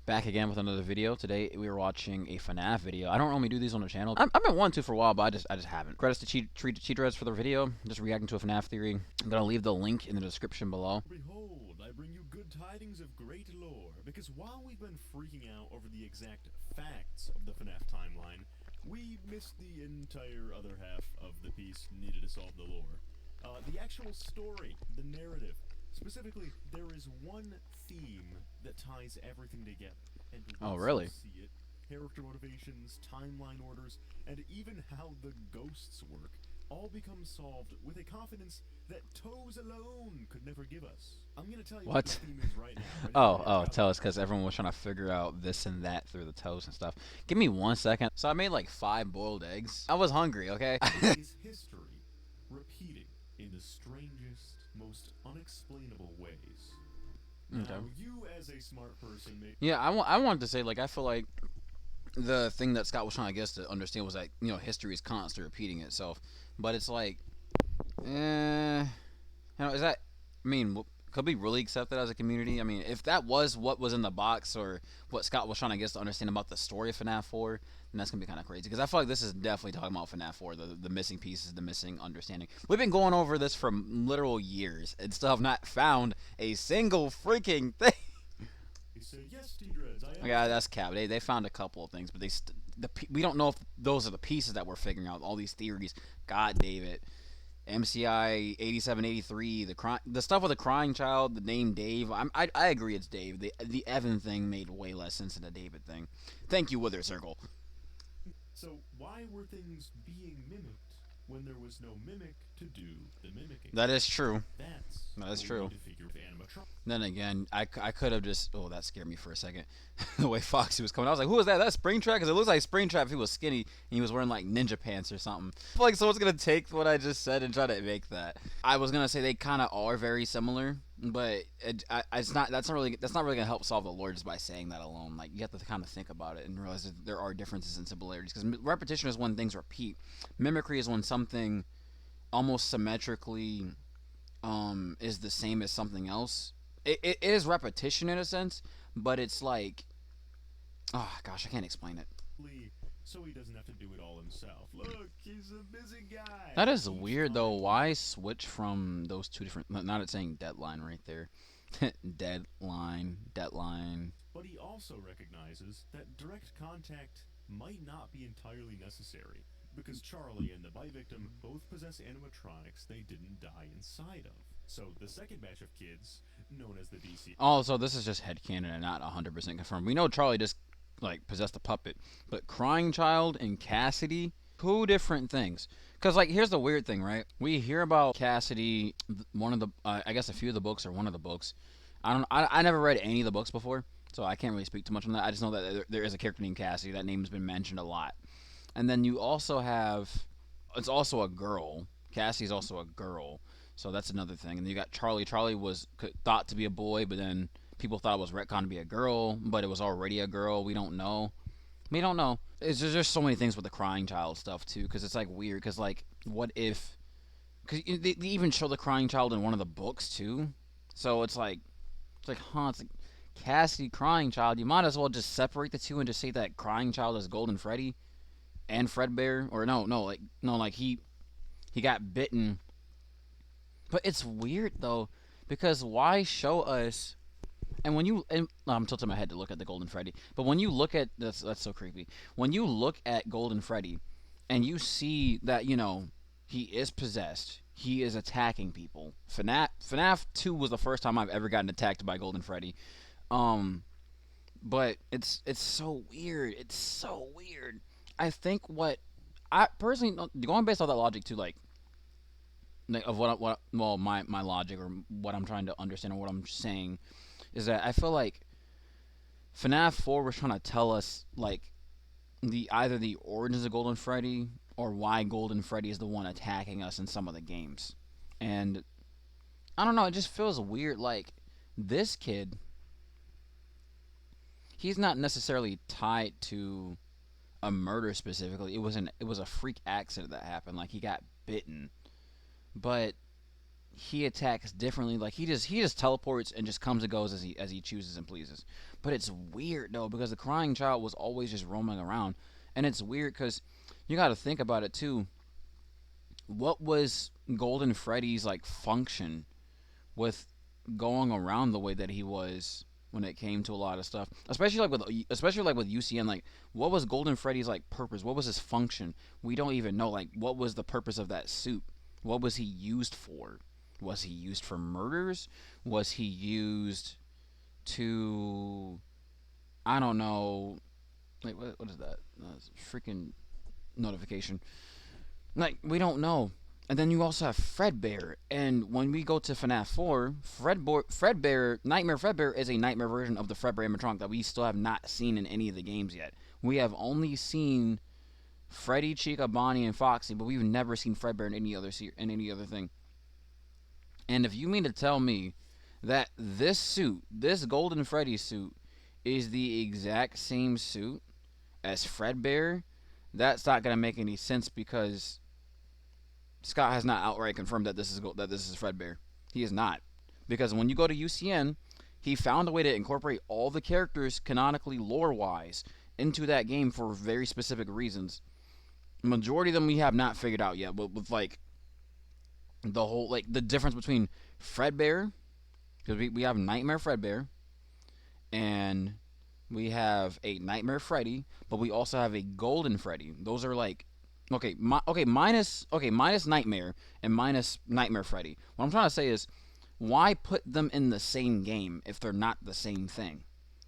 Back again with another video. Today we were watching a FNAF video. I don't normally do these on the channel. I've been wanting to for a while, but I just haven't. Credits to Cheat Dreads for the video. Just reacting to a FNAF theory. I'm gonna leave the link in the description below. Behold, I bring you good tidings of great lore, because while we've been freaking out over the exact facts of the FNAF timeline, we missed the entire other half of the piece needed to solve the lore. The actual story, the narrative. Specifically, there is one theme that ties everything together. And Oh, once really? you see it, character motivations, timeline orders, and even how the ghosts work, all become solved with a confidence that Toes alone could never give us. I'm gonna tell you what What? this theme is right now. Ready for Oh, it? tell us, because everyone was trying to figure out this and that through the toast and stuff. Give me 1 second. So I made like 5 boiled eggs. I was hungry, okay? Is history repeating in the strangest, most unexplainable ways. Now, Okay. you as a smart person may... Yeah, I wanted to say, like, I feel like the thing that Scott was trying to get us to understand was that, history is constantly repeating itself. But it's like, is that, could we really accept that as a community? I mean, if that was what was in the box or what Scott was trying to get us to understand about the story of FNAF 4, then that's going to be kind of crazy. Because I feel like this is definitely talking about FNAF 4, the missing pieces, the missing understanding. We've been going over this for literal years and still have not found a single freaking thing. say, yes, T-Dreads, I Yeah, that's cap. They found a couple of things, but we don't know if those are the pieces that we're figuring out. All these theories. God, David. MCI 8783, the stuff with the crying child, the name Dave. I agree it's Dave. The Evan thing made way less sense than the David thing. Thank you, Wither Circle. So why were things being mimicked when there was no mimic to do the mimicking? That is true. That is true. figure of animatronic. Then again, I could have just... Oh, that scared me for a second. The way Foxy was coming. I was like, who was that? That's Springtrap? Because it looks like Springtrap if he was skinny and he was wearing like ninja pants or something. I feel like someone's going to take what I just said and try to make that. I was going to say they kind of are very similar, but that's not really going to help solve the lore just by saying that alone. Like, you have to kind of think about it and realize that there are differences and similarities. Because repetition is when things repeat. Mimicry is when something almost symmetrically is the same as something else. It is repetition in a sense, but it's like, oh gosh, I can't explain it. So he doesn't have to do it all himself. Look, he's a busy guy. That is weird though. Why switch from those two different? Not it saying deadline right there. deadline. But he also recognizes that direct contact might not be entirely necessary, because Charlie and the bite victim both possess animatronics they didn't die inside of. So the second batch of kids, known as the DC... Oh, so this is just headcanon and not 100% confirmed. We know Charlie just like possessed a puppet, but Crying Child and Cassidy, 2 different things. Because like, here's the weird thing, right? We hear about Cassidy, one of the, I guess a few of the books or one of the books. I never read any of the books before, so I can't really speak too much on that. I just know that there is a character named Cassidy. That name's been mentioned a lot. And then you also have, it's also a girl. Cassie's also a girl. So that's another thing. And you got Charlie. Charlie was thought to be a boy, but then people thought it was retconned to be a girl, but it was already a girl. We don't know. It's just so many things with the Crying Child stuff, too, because it's, like, weird. Because, like, what if... Because they even show the Crying Child in one of the books, too. So it's like, it's like Cassidy, Crying Child. You might as well just separate the two and just say that Crying Child is Golden Freddy and Fredbear. Or like he got bitten. But it's weird though, because why show us? And I'm tilting my head to look at the Golden Freddy. But when you look at that's so creepy. When you look at Golden Freddy, and you see that he is possessed, he is attacking people. FNAF 2 was the first time I've ever gotten attacked by Golden Freddy. But it's so weird. It's so weird. I think what I personally, going based on that logic too, like of my logic or what I'm trying to understand or what I'm saying is that I feel like FNAF 4 was trying to tell us like either the origins of Golden Freddy or why Golden Freddy is the one attacking us in some of the games. And I don't know, it just feels weird. Like, this kid, he's not necessarily tied to a murder specifically. It was a freak accident that happened. Like, he got bitten. But he attacks differently. Like he just teleports and just comes and goes as he chooses and pleases. But it's weird though because the crying child was always just roaming around, and it's weird because you got to think about it too. What was Golden Freddy's like function with going around the way that he was when it came to a lot of stuff, especially like with UCN. Like, what was Golden Freddy's like purpose? What was his function? We don't even know. Like, what was the purpose of that suit? What was he used for? Was he used for murders? Was he used to, I don't know. Like, what is that? Freaking notification. Like, we don't know. And then you also have Fredbear. And when we go to FNAF 4, Fredbear, Nightmare Fredbear is a nightmare version of the Fredbear animatronic that we still have not seen in any of the games yet. We have only seen Freddy, Chica, Bonnie, and Foxy, but we've never seen Fredbear in any other thing. And if you mean to tell me that this suit, this Golden Freddy suit, is the exact same suit as Fredbear, that's not gonna make any sense because Scott has not outright confirmed that this is Fredbear. He is not, because when you go to UCN, he found a way to incorporate all the characters canonically lore wise into that game for very specific reasons. Majority of them we have not figured out yet, but with like the whole like the difference between Fredbear, because we have Nightmare Fredbear and we have a Nightmare Freddy, but we also have a Golden Freddy. Those are like minus Nightmare and minus Nightmare Freddy. What I'm trying to say is, why put them in the same game if they're not the same thing?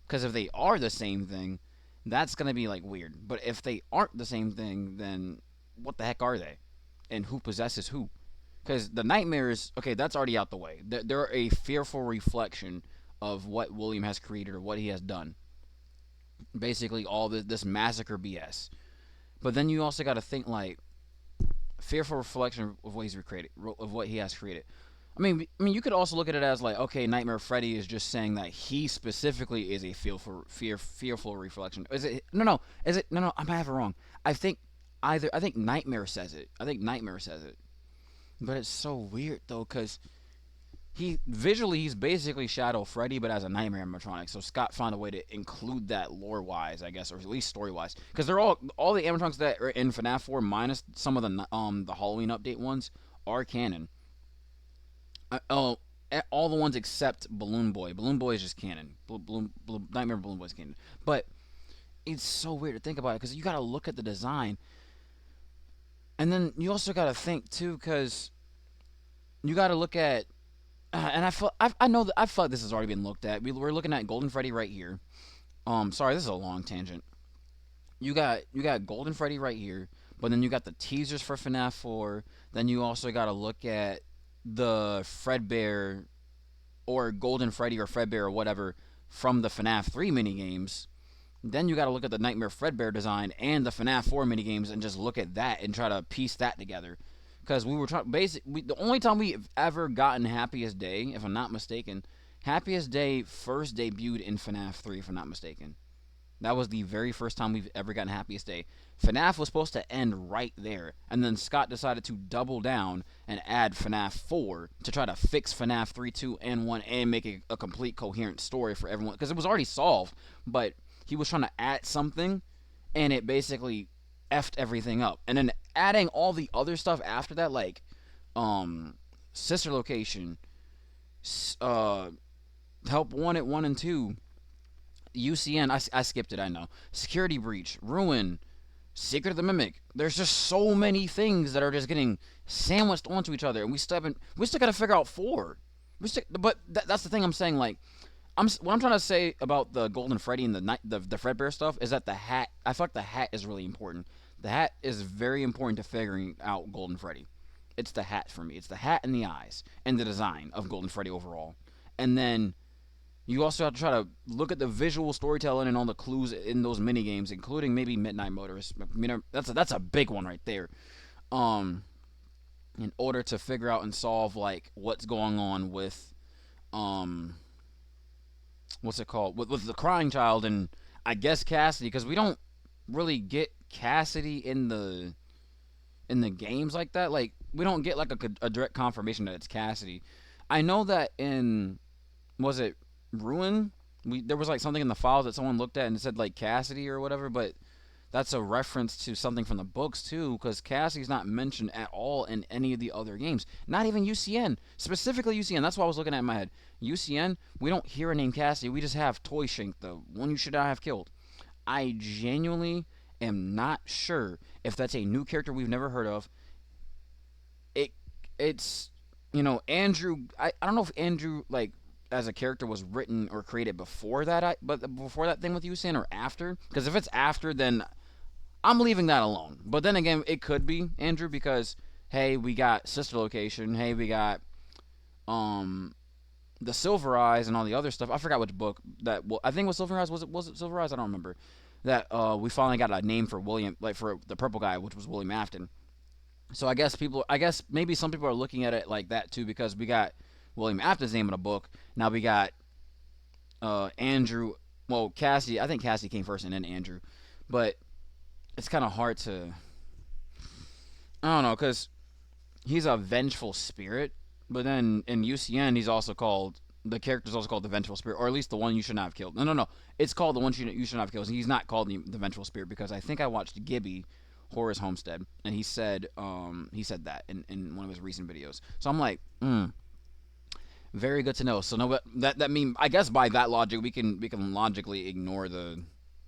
Because if they are the same thing, that's gonna be like weird. But if they aren't the same thing, then what the heck are they? And who possesses who? Because the nightmares, okay, that's already out the way. They're a fearful reflection of what William has created or what he has done. Basically, all this massacre BS. But then you also got to think like fearful reflection of what he's recreated, of what he has created. I mean, you could also look at it as like, okay, Nightmare Freddy is just saying that he specifically is a fearful reflection. Is it? No, no. Is it? No, no. I might have it wrong. I think I think Nightmare says it. I think Nightmare says it. But it's so weird though, cause he's basically Shadow Freddy, but as a nightmare animatronic. So Scott found a way to include that lore wise, I guess, or at least story wise, because they're all the animatronics that are in FNAF 4, minus some of the Halloween update ones, are canon. Oh, all the ones except Balloon Boy. Balloon Boy is just canon. Nightmare Balloon Boy is canon. But it's so weird to think about it because you got to look at the design, and then you also got to think too, because you got to look at and I know that I feel like this has already been looked at. We're looking at Golden Freddy right here. Sorry, this is a long tangent. You got Golden Freddy right here, but then you got the teasers for FNAF 4. Then you also got to look at the Fredbear or Golden Freddy or Fredbear or whatever from the FNAF 3 minigames. Then you got to look at the Nightmare Fredbear design and the FNAF 4 minigames and just look at that and try to piece that together. Because we were trying, the only time we've ever gotten Happiest Day, if I'm not mistaken, Happiest Day first debuted in FNAF 3, if I'm not mistaken. That was the very first time we've ever gotten Happiest Day. FNAF was supposed to end right there, and then Scott decided to double down and add FNAF 4 to try to fix FNAF 3, 2, and 1 and make a complete coherent story for everyone. Because it was already solved, but he was trying to add something, and it basically effed everything up. And then adding all the other stuff after that, like sister location, help wanted 1 and 2, UCN. I skipped it. I know. Security breach, ruin, secret of the mimic. There's just so many things that are just getting sandwiched onto each other, and we still got to figure out 4. But that's the thing I'm saying. Like, what I'm trying to say about the Golden Freddy and the Fredbear stuff is that the hat. I feel like the hat is really important. The hat is very important to figuring out Golden Freddy. It's the hat for me. It's the hat and the eyes and the design of Golden Freddy overall. And then you also have to try to look at the visual storytelling and all the clues in those mini games, including maybe Midnight Motorist. I mean, that's a big one right there. In order to figure out and solve like what's going on with what's it called with the crying child and I guess Cassidy, because we don't really get Cassidy in the games like that. Like, we don't get like a direct confirmation that it's Cassidy. I know that in, was it Ruin? There was like something in the files that someone looked at and it said like Cassidy or whatever, but that's a reference to something from the books too, because Cassie's not mentioned at all in any of the other games. Not even UCN, specifically UCN. That's what I was looking at in my head. UCN, we don't hear a name Cassie. We just have Toy Shank, the one you should not have killed. I genuinely am not sure if that's a new character we've never heard of. It it's Andrew. I don't know if Andrew like as a character was written or created before that. But before that thing with UCN or after. Because if it's after, then I'm leaving that alone. But then again, it could be Andrew because hey, we got Sister Location. Hey, we got um the Silver Eyes and all the other stuff. I forgot which book that. Well, I think it was Silver Eyes. Was it Silver Eyes? I don't remember. That we finally got a name for William, like for the purple guy, which was William Afton. So I guess maybe some people are looking at it like that too because we got William Afton's name in a book. Now we got Andrew. Well, Cassie. I think Cassie came first and then Andrew, but it's kind of hard to. I don't know because he's a vengeful spirit, but then in UCN he's also called the character's also called the vengeful spirit, or at least the one you should not have killed. No, no, no. It's called the one you should not have killed. He's not called the vengeful spirit because I think I watched Gibby, Horace Homestead, and he said that in one of his recent videos. So I'm like, very good to know. So no, that mean I guess by that logic we can logically ignore the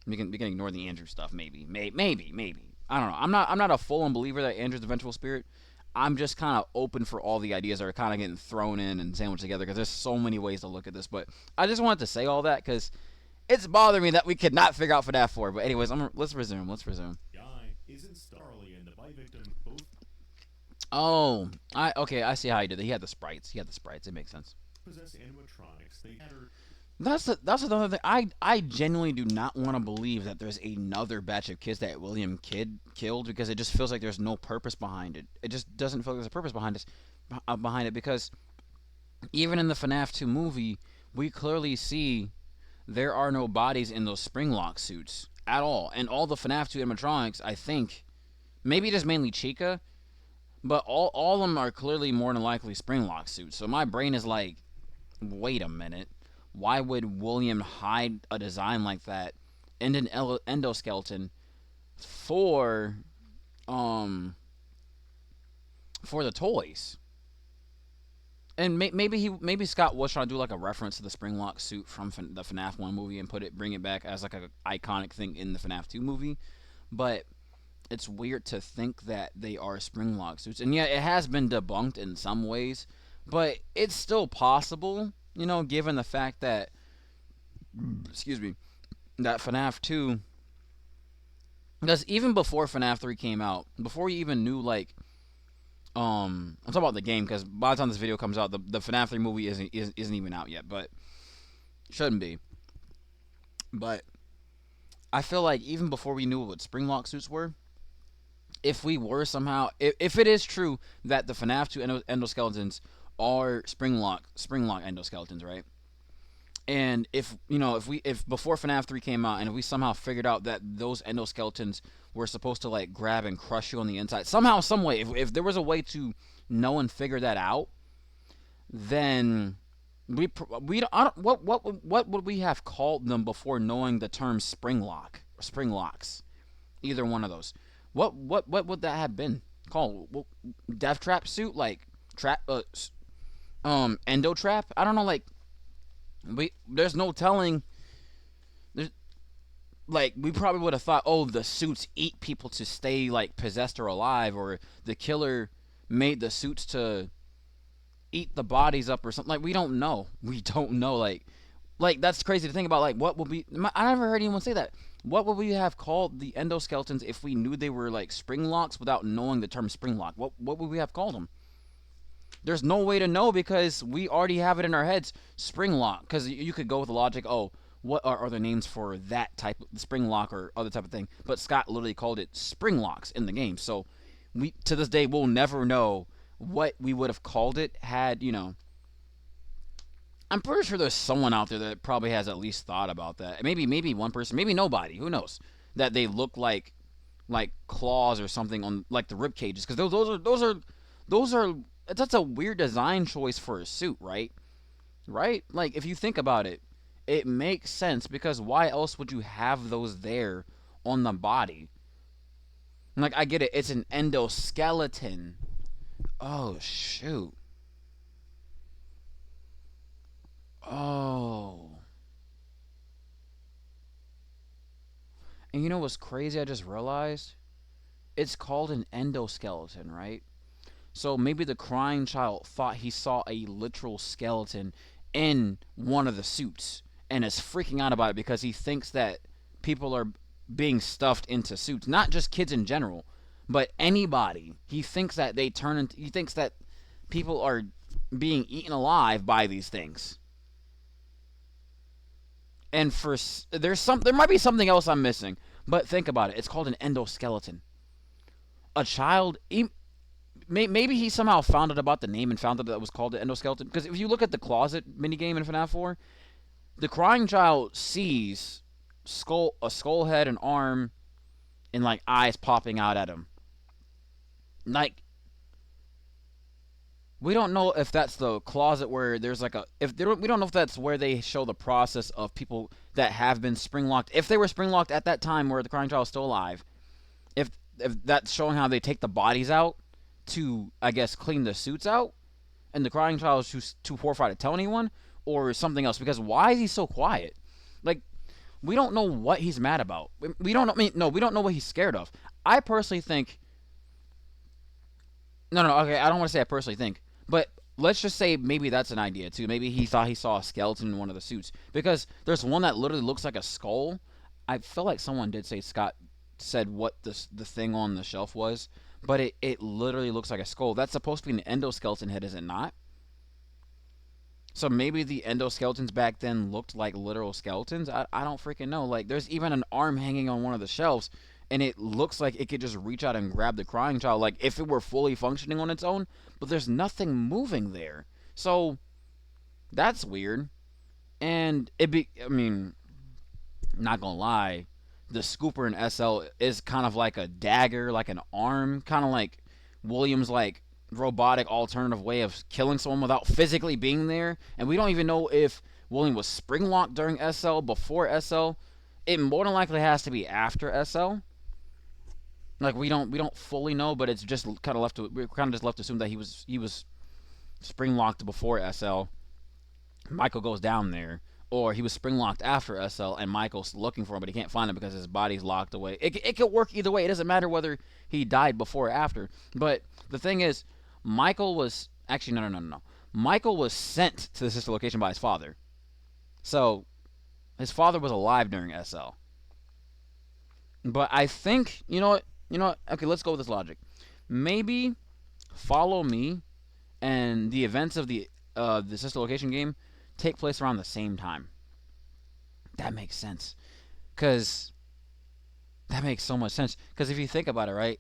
we can ignore the Andrew stuff maybe. I don't know. I'm not a full on believer that Andrew's the vengeful spirit. I'm just kind of open for all the ideas that are kind of getting thrown in and sandwiched together because there's so many ways to look at this. But I just wanted to say all that because it's bothering me that we could not figure out FNAF 4. But anyways, let's resume. Let's resume. Guy isn't Starly and the bite victim both Oh, I see how he did it. He had the sprites. It makes sense. possess animatronics. They matter. That's another thing. I genuinely do not want to believe that there's another batch of kids that William killed because it just feels like there's no purpose behind it. It just doesn't feel like there's a purpose behind it because even in the FNAF 2 movie, we clearly see there are no bodies in those Springlock suits at all. And all the FNAF 2 animatronics, I think, maybe just mainly Chica, but all of them are clearly more than likely Springlock suits. So my brain is like, wait a minute. Why would William hide a design like that in an endoskeleton for for the toys? And maybe Scott was trying to do like a reference to the Springlock suit from the FNAF 1 movie and bring it back as like a iconic thing in the FNAF 2 movie, but it's weird to think that they are Springlock suits. And yeah, it has been debunked in some ways, but it's still possible, given the fact that excuse me, that FNAF 2, because even before FNAF 3 came out, before you even knew like I'm talking about the game because by the time this video comes out, the FNAF 3 movie isn't even out yet, but shouldn't be. But I feel like even before we knew what Springlock suits were, if we were somehow, if it is true that the FNAF 2 endoskeletons are Springlock endoskeletons, right? And if before FNAF 3 came out, and if we somehow figured out that those endoskeletons were supposed to like grab and crush you on the inside, somehow, some way, if there was a way to know and figure that out, then what would we have called them before knowing the term Springlocks? Either one of those. What would that have been called? Death trap suit, like trap endo trap? I don't know, like there's no telling. There's like we probably would have thought, oh, the suits eat people to stay like possessed or alive, or the killer made the suits to eat the bodies up or something. Like we don't know. Like that's crazy to think about. Like what would be? I never heard anyone say that. What would we have called the endoskeletons if we knew they were like Springlocks without knowing the term Springlock? What would we have called them? There's no way to know because we already have it in our heads, Springlock. Because you could go with the logic, oh, what are other names for that type of Springlock or other type of thing? But Scott literally called it Springlocks in the game. So we to this day we'll never know what we would have called it had I'm pretty sure there's someone out there that probably has at least thought about that. Maybe one person, maybe nobody. Who knows? That they look like claws or something on like the rib cages because those Those are that's a weird design choice for a suit, right? Right? Like if you think about it, it makes sense because why else would you have those there on the body? Like I get it, it's an endoskeleton. Oh shoot. Oh. And you know what's crazy? I just realized it's called an endoskeleton, right? So maybe the crying child thought he saw a literal skeleton in one of the suits and is freaking out about it because he thinks that people are being stuffed into suits. Not just kids in general, but anybody. He thinks that he thinks that people are being eaten alive by these things. And there might be something else I'm missing, but think about it. It's called an endoskeleton. A child, maybe he somehow found out about the name and found out that it was called the endoskeleton. Because if you look at the closet minigame in FNAF 4, the crying child sees a skull head, an arm, and like eyes popping out at him. Like we don't know if that's the closet where there's like a if they don't, we don't know if that's where they show the process of people that have been spring locked. If they were spring locked at that time where the crying child is still alive, if if that's showing how they take the bodies out to I guess clean the suits out, and the crying child is too horrified to tell anyone, or something else. Because why is he so quiet? Like we don't know what he's mad about. We don't know. I mean, no, we don't know what he's scared of. I personally think. No, no, okay. I don't want to say I personally think, but let's just say maybe that's an idea too. Maybe he thought he saw a skeleton in one of the suits because there's one that literally looks like a skull. I feel like someone did say Scott said what the thing on the shelf was, but it literally looks like a skull. That's supposed to be an endoskeleton head, is it not? So maybe the endoskeletons back then looked like literal skeletons. I don't freaking know. Like there's even an arm hanging on one of the shelves, and it looks like it could just reach out and grab the crying child, like if it were fully functioning on its own. But there's nothing moving there, so that's weird. And I mean, not gonna lie, the scooper in SL is kind of like a dagger, like an arm, kind of like Williams like robotic alternative way of killing someone without physically being there. And we don't even know if William was spring locked during SL, before SL. It more than likely has to be after SL. Like we don't fully know, but it's just kind of left to we're kind of just left to assume that he was spring locked before SL. Michael goes down there, or he was spring locked after SL, and Michael's looking for him, but he can't find him because his body's locked away. It could work either way. It doesn't matter whether he died before or after. But the thing is, Michael was actually no. Michael was sent to the sister location by his father, so his father was alive during SL. But I think you know what. Okay, let's go with this logic. Maybe Follow Me and the events of the sister location game take place around the same time. That makes sense. Cause that makes so much sense. Cause if you think about it, right,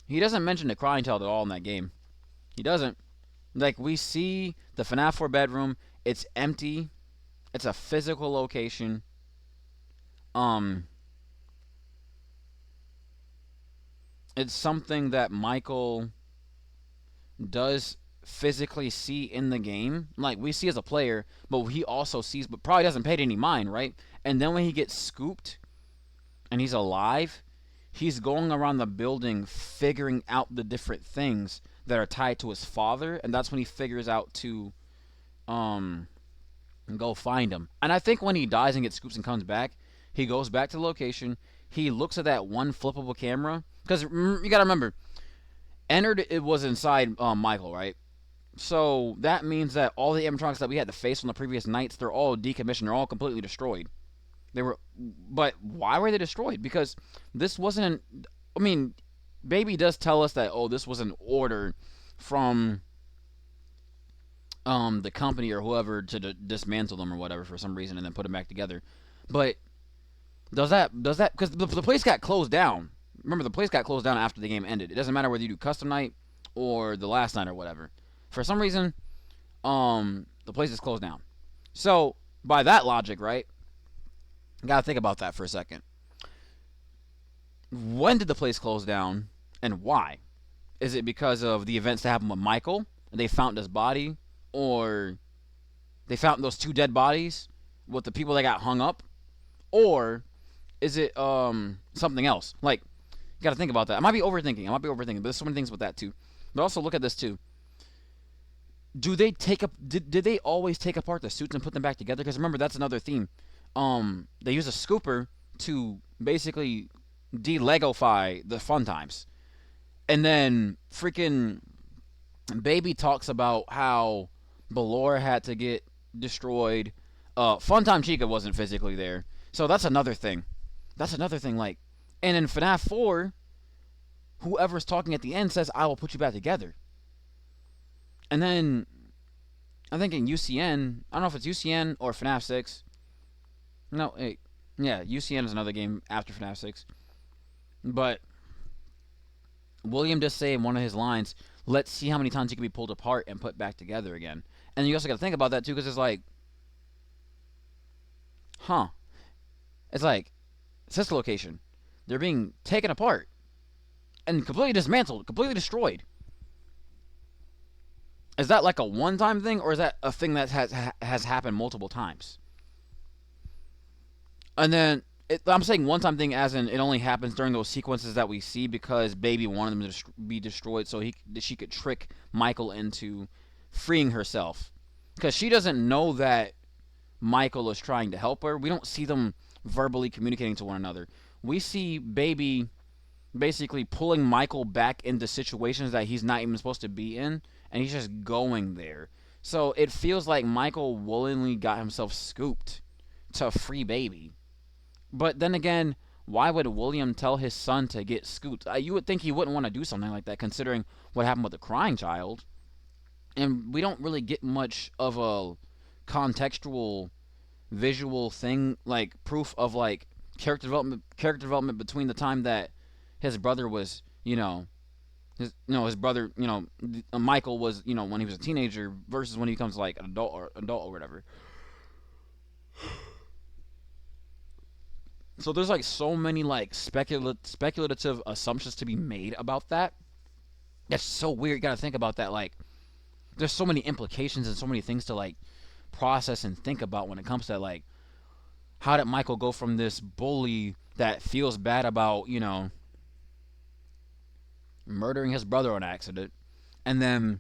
he doesn't mention the crying child at all in that game. He doesn't. Like we see the FNAF 4 bedroom. It's empty. It's a physical location. Um, it's something that Michael does physically see in the game. Like we see as a player, but he also sees, but probably doesn't pay any mind, right? And then when he gets scooped and he's alive, he's going around the building figuring out the different things that are tied to his father, and that's when he figures out to um go find him. And I think when he dies and gets scoops and comes back, he goes back to the location. He looks at that one flippable camera because you gotta remember, entered it was inside Michael, right? So that means that all the animatronics that we had to face on the previous nights, they're all decommissioned. They're all completely destroyed. They were, but why were they destroyed? Because this wasn't. I mean, Baby does tell us that this was an order from the company or whoever to dismantle them or whatever for some reason and then put them back together. But does that because the place got closed down? Remember, the place got closed down after the game ended. It doesn't matter whether you do custom night or the last night or whatever. For some reason, the place is closed down. So by that logic, right? Gotta think about that for a second. When did the place close down, and why? Is it because of the events that happened with Michael? And they found his body, or they found those two dead bodies with the people that got hung up, or is it something else? Like, you got to think about that. I might be overthinking. But there's so many things with that too. But also look at this too. Do they take up? Did they always take apart the suits and put them back together? Because remember, that's another theme. They use a scooper to basically de-legofy the fun times, and then freaking Baby talks about how Belor had to get destroyed. Funtime Chica wasn't physically there, so that's another thing. That's another thing. Like, and in FNAF 4, whoever's talking at the end says, "I will put you back together." And then I think in UCN, I don't know if it's UCN or FNAF 6. No, hey, yeah, UCN is another game after FNAF 6. But William does say in one of his lines, "Let's see how many times he can be pulled apart and put back together again." And you also got to think about that too, because it's like, huh? It's like sister location. They're being taken apart and completely dismantled, completely destroyed. Is that like a one-time thing, or is that a thing that has happened multiple times? And then I'm saying one-time thing, as in it only happens during those sequences that we see because Baby wanted them to be destroyed, so she could trick Michael into freeing herself, because she doesn't know that Michael is trying to help her. We don't see them verbally communicating to one another. We see Baby basically pulling Michael back into situations that he's not even supposed to be in, and he's just going there. So it feels like Michael willingly got himself scooped to free Baby. But then again, why would William tell his son to get scooped? You would think he wouldn't want to do something like that, considering what happened with the crying child. And we don't really get much of a contextual visual thing, like proof of like character development between the time that his brother was, his brother, Michael was, when he was a teenager versus when he becomes like an adult or whatever. So there's like so many like speculative assumptions to be made about that. That's so weird. You got to think about that. Like, there's so many implications and so many things to like process and think about when it comes to like, how did Michael go from this bully that feels bad about, murdering his brother on accident, and then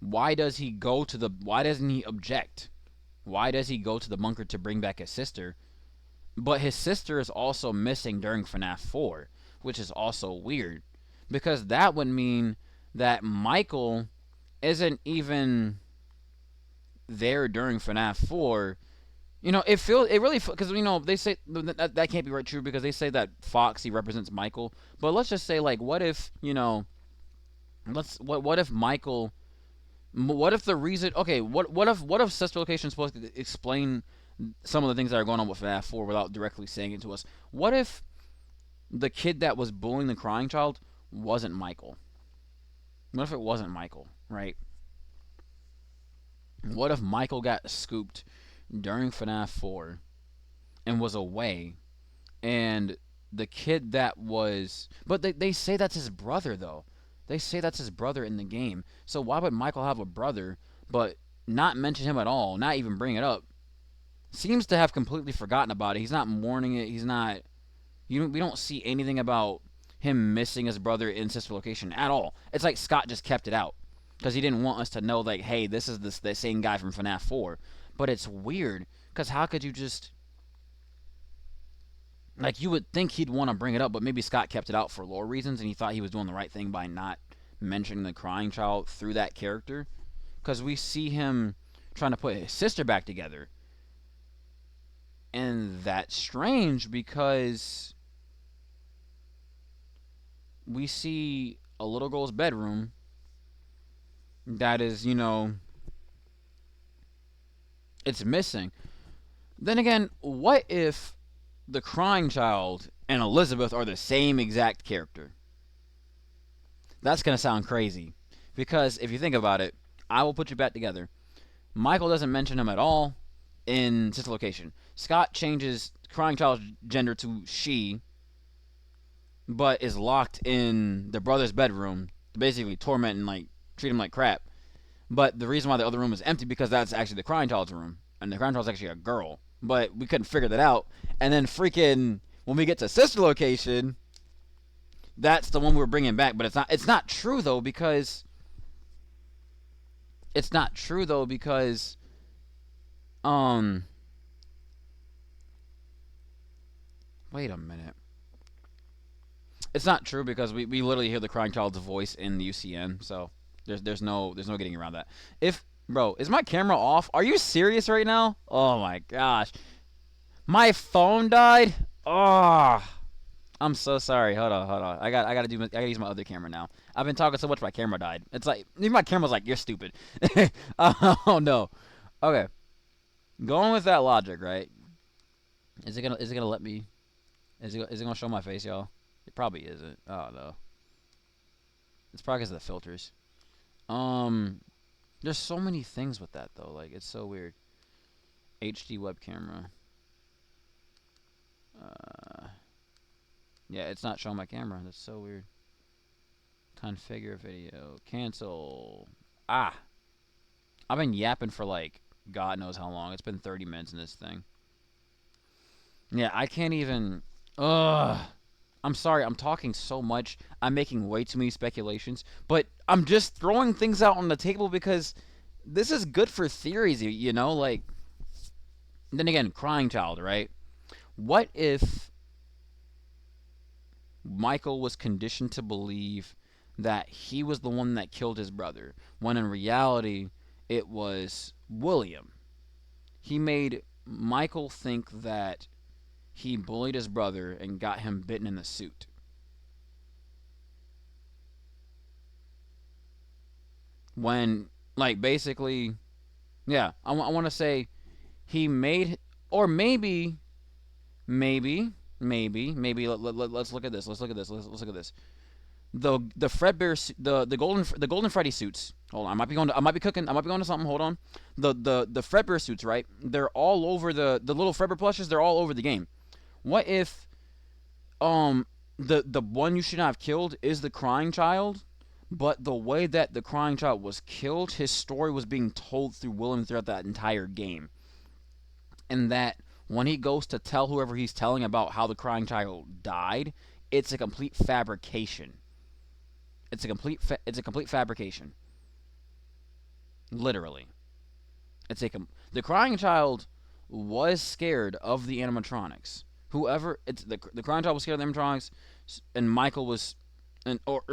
why doesn't he object? Why does he go to the bunker to bring back his sister? But his sister is also missing during FNAF 4, which is also weird, because that would mean that Michael isn't even there during FNAF 4. It really, because they say that can't be right true, because they say that Foxy represents Michael. But let's just say, like, what if what if Michael, what if the reason, okay, what if sister location is supposed to explain some of the things that are going on with FNAF 4 without directly saying it to us? What if the kid that was bullying the crying child wasn't Michael? What if it wasn't Michael, right? What if Michael got scooped during FNAF 4 and was away, and the kid that was, but they say that's his brother though. They say that's his brother in the game. So why would Michael have a brother but not mention him at all, not even bring it up? Seems to have completely forgotten about it. He's not mourning it. He's not. We don't see anything about him missing his brother in sister location at all. It's like Scott just kept it out because he didn't want us to know, like, hey, this is the same guy from FNAF 4. But it's weird, because how could you just, like, you would think he'd want to bring it up, but maybe Scott kept it out for lore reasons, and he thought he was doing the right thing by not mentioning the crying child through that character, because we see him trying to put his sister back together. And that's strange, because we see a little girl's bedroom that is, it's missing. Then again, what if the crying child and Elizabeth are the same exact character? That's going to sound crazy, because if you think about it, I will put you back together. Michael doesn't mention him at all in sister location. Scott changes crying child's gender to she, but is locked in the brother's bedroom to basically torment and like treat him like crap. But the reason why the other room is empty because that's actually the crying child's room, and the crying child's actually a girl. But we couldn't figure that out. And then freaking when we get to sister location, that's the one we're bringing back. But it's not. It's not true though because it's not true though because um. Wait a minute. It's not true because we literally hear the crying child's voice in the UCN, so there's no getting around that. If bro, is my camera off? Are you serious right now? Oh my gosh. My phone died? Oh, I'm so sorry. Hold on. I gotta use my other camera now. I've been talking so much my camera died. It's like even my camera's like, you're stupid. Oh no. Okay. Going with that logic, right? Is it gonna let me is it gonna show my face, y'all? It probably isn't. Oh no. It's probably because of the filters. Um, there's so many things with that though. Like it's so weird. HD web camera. Uh, yeah, it's not showing my camera. That's so weird. Configure video. Cancel. Ah, I've been yapping for like God knows how long. It's been 30 minutes in this thing. Yeah, I can't even. Ugh. I'm sorry, I'm talking so much. I'm making way too many speculations, but I'm just throwing things out on the table because this is good for theories, you know? Like, then again, crying child, right? What if Michael was conditioned to believe that he was the one that killed his brother, when in reality, it was William? He made Michael think that he bullied his brother and got him bitten in the suit. When, like, basically, yeah, I want to say he made, or maybe, let's look at this. Let's look at this. Let's look at this. The Fredbear, the Golden Freddy suits. Hold on, I might be cooking. I might be going to something. Hold on. The Fredbear suits, right? They're all over the little Fredbear plushes. They're all over the game. What if the one you should not have killed is the crying child, but the way that the crying child was killed, his story was being told through William throughout that entire game, and that when he goes to tell whoever he's telling about how the crying child died, it's a complete fabrication. It's a complete fabrication. Literally, the crying child was scared of the animatronics. Whoever it's the crying child was scared of the animatronics, and Michael was, and or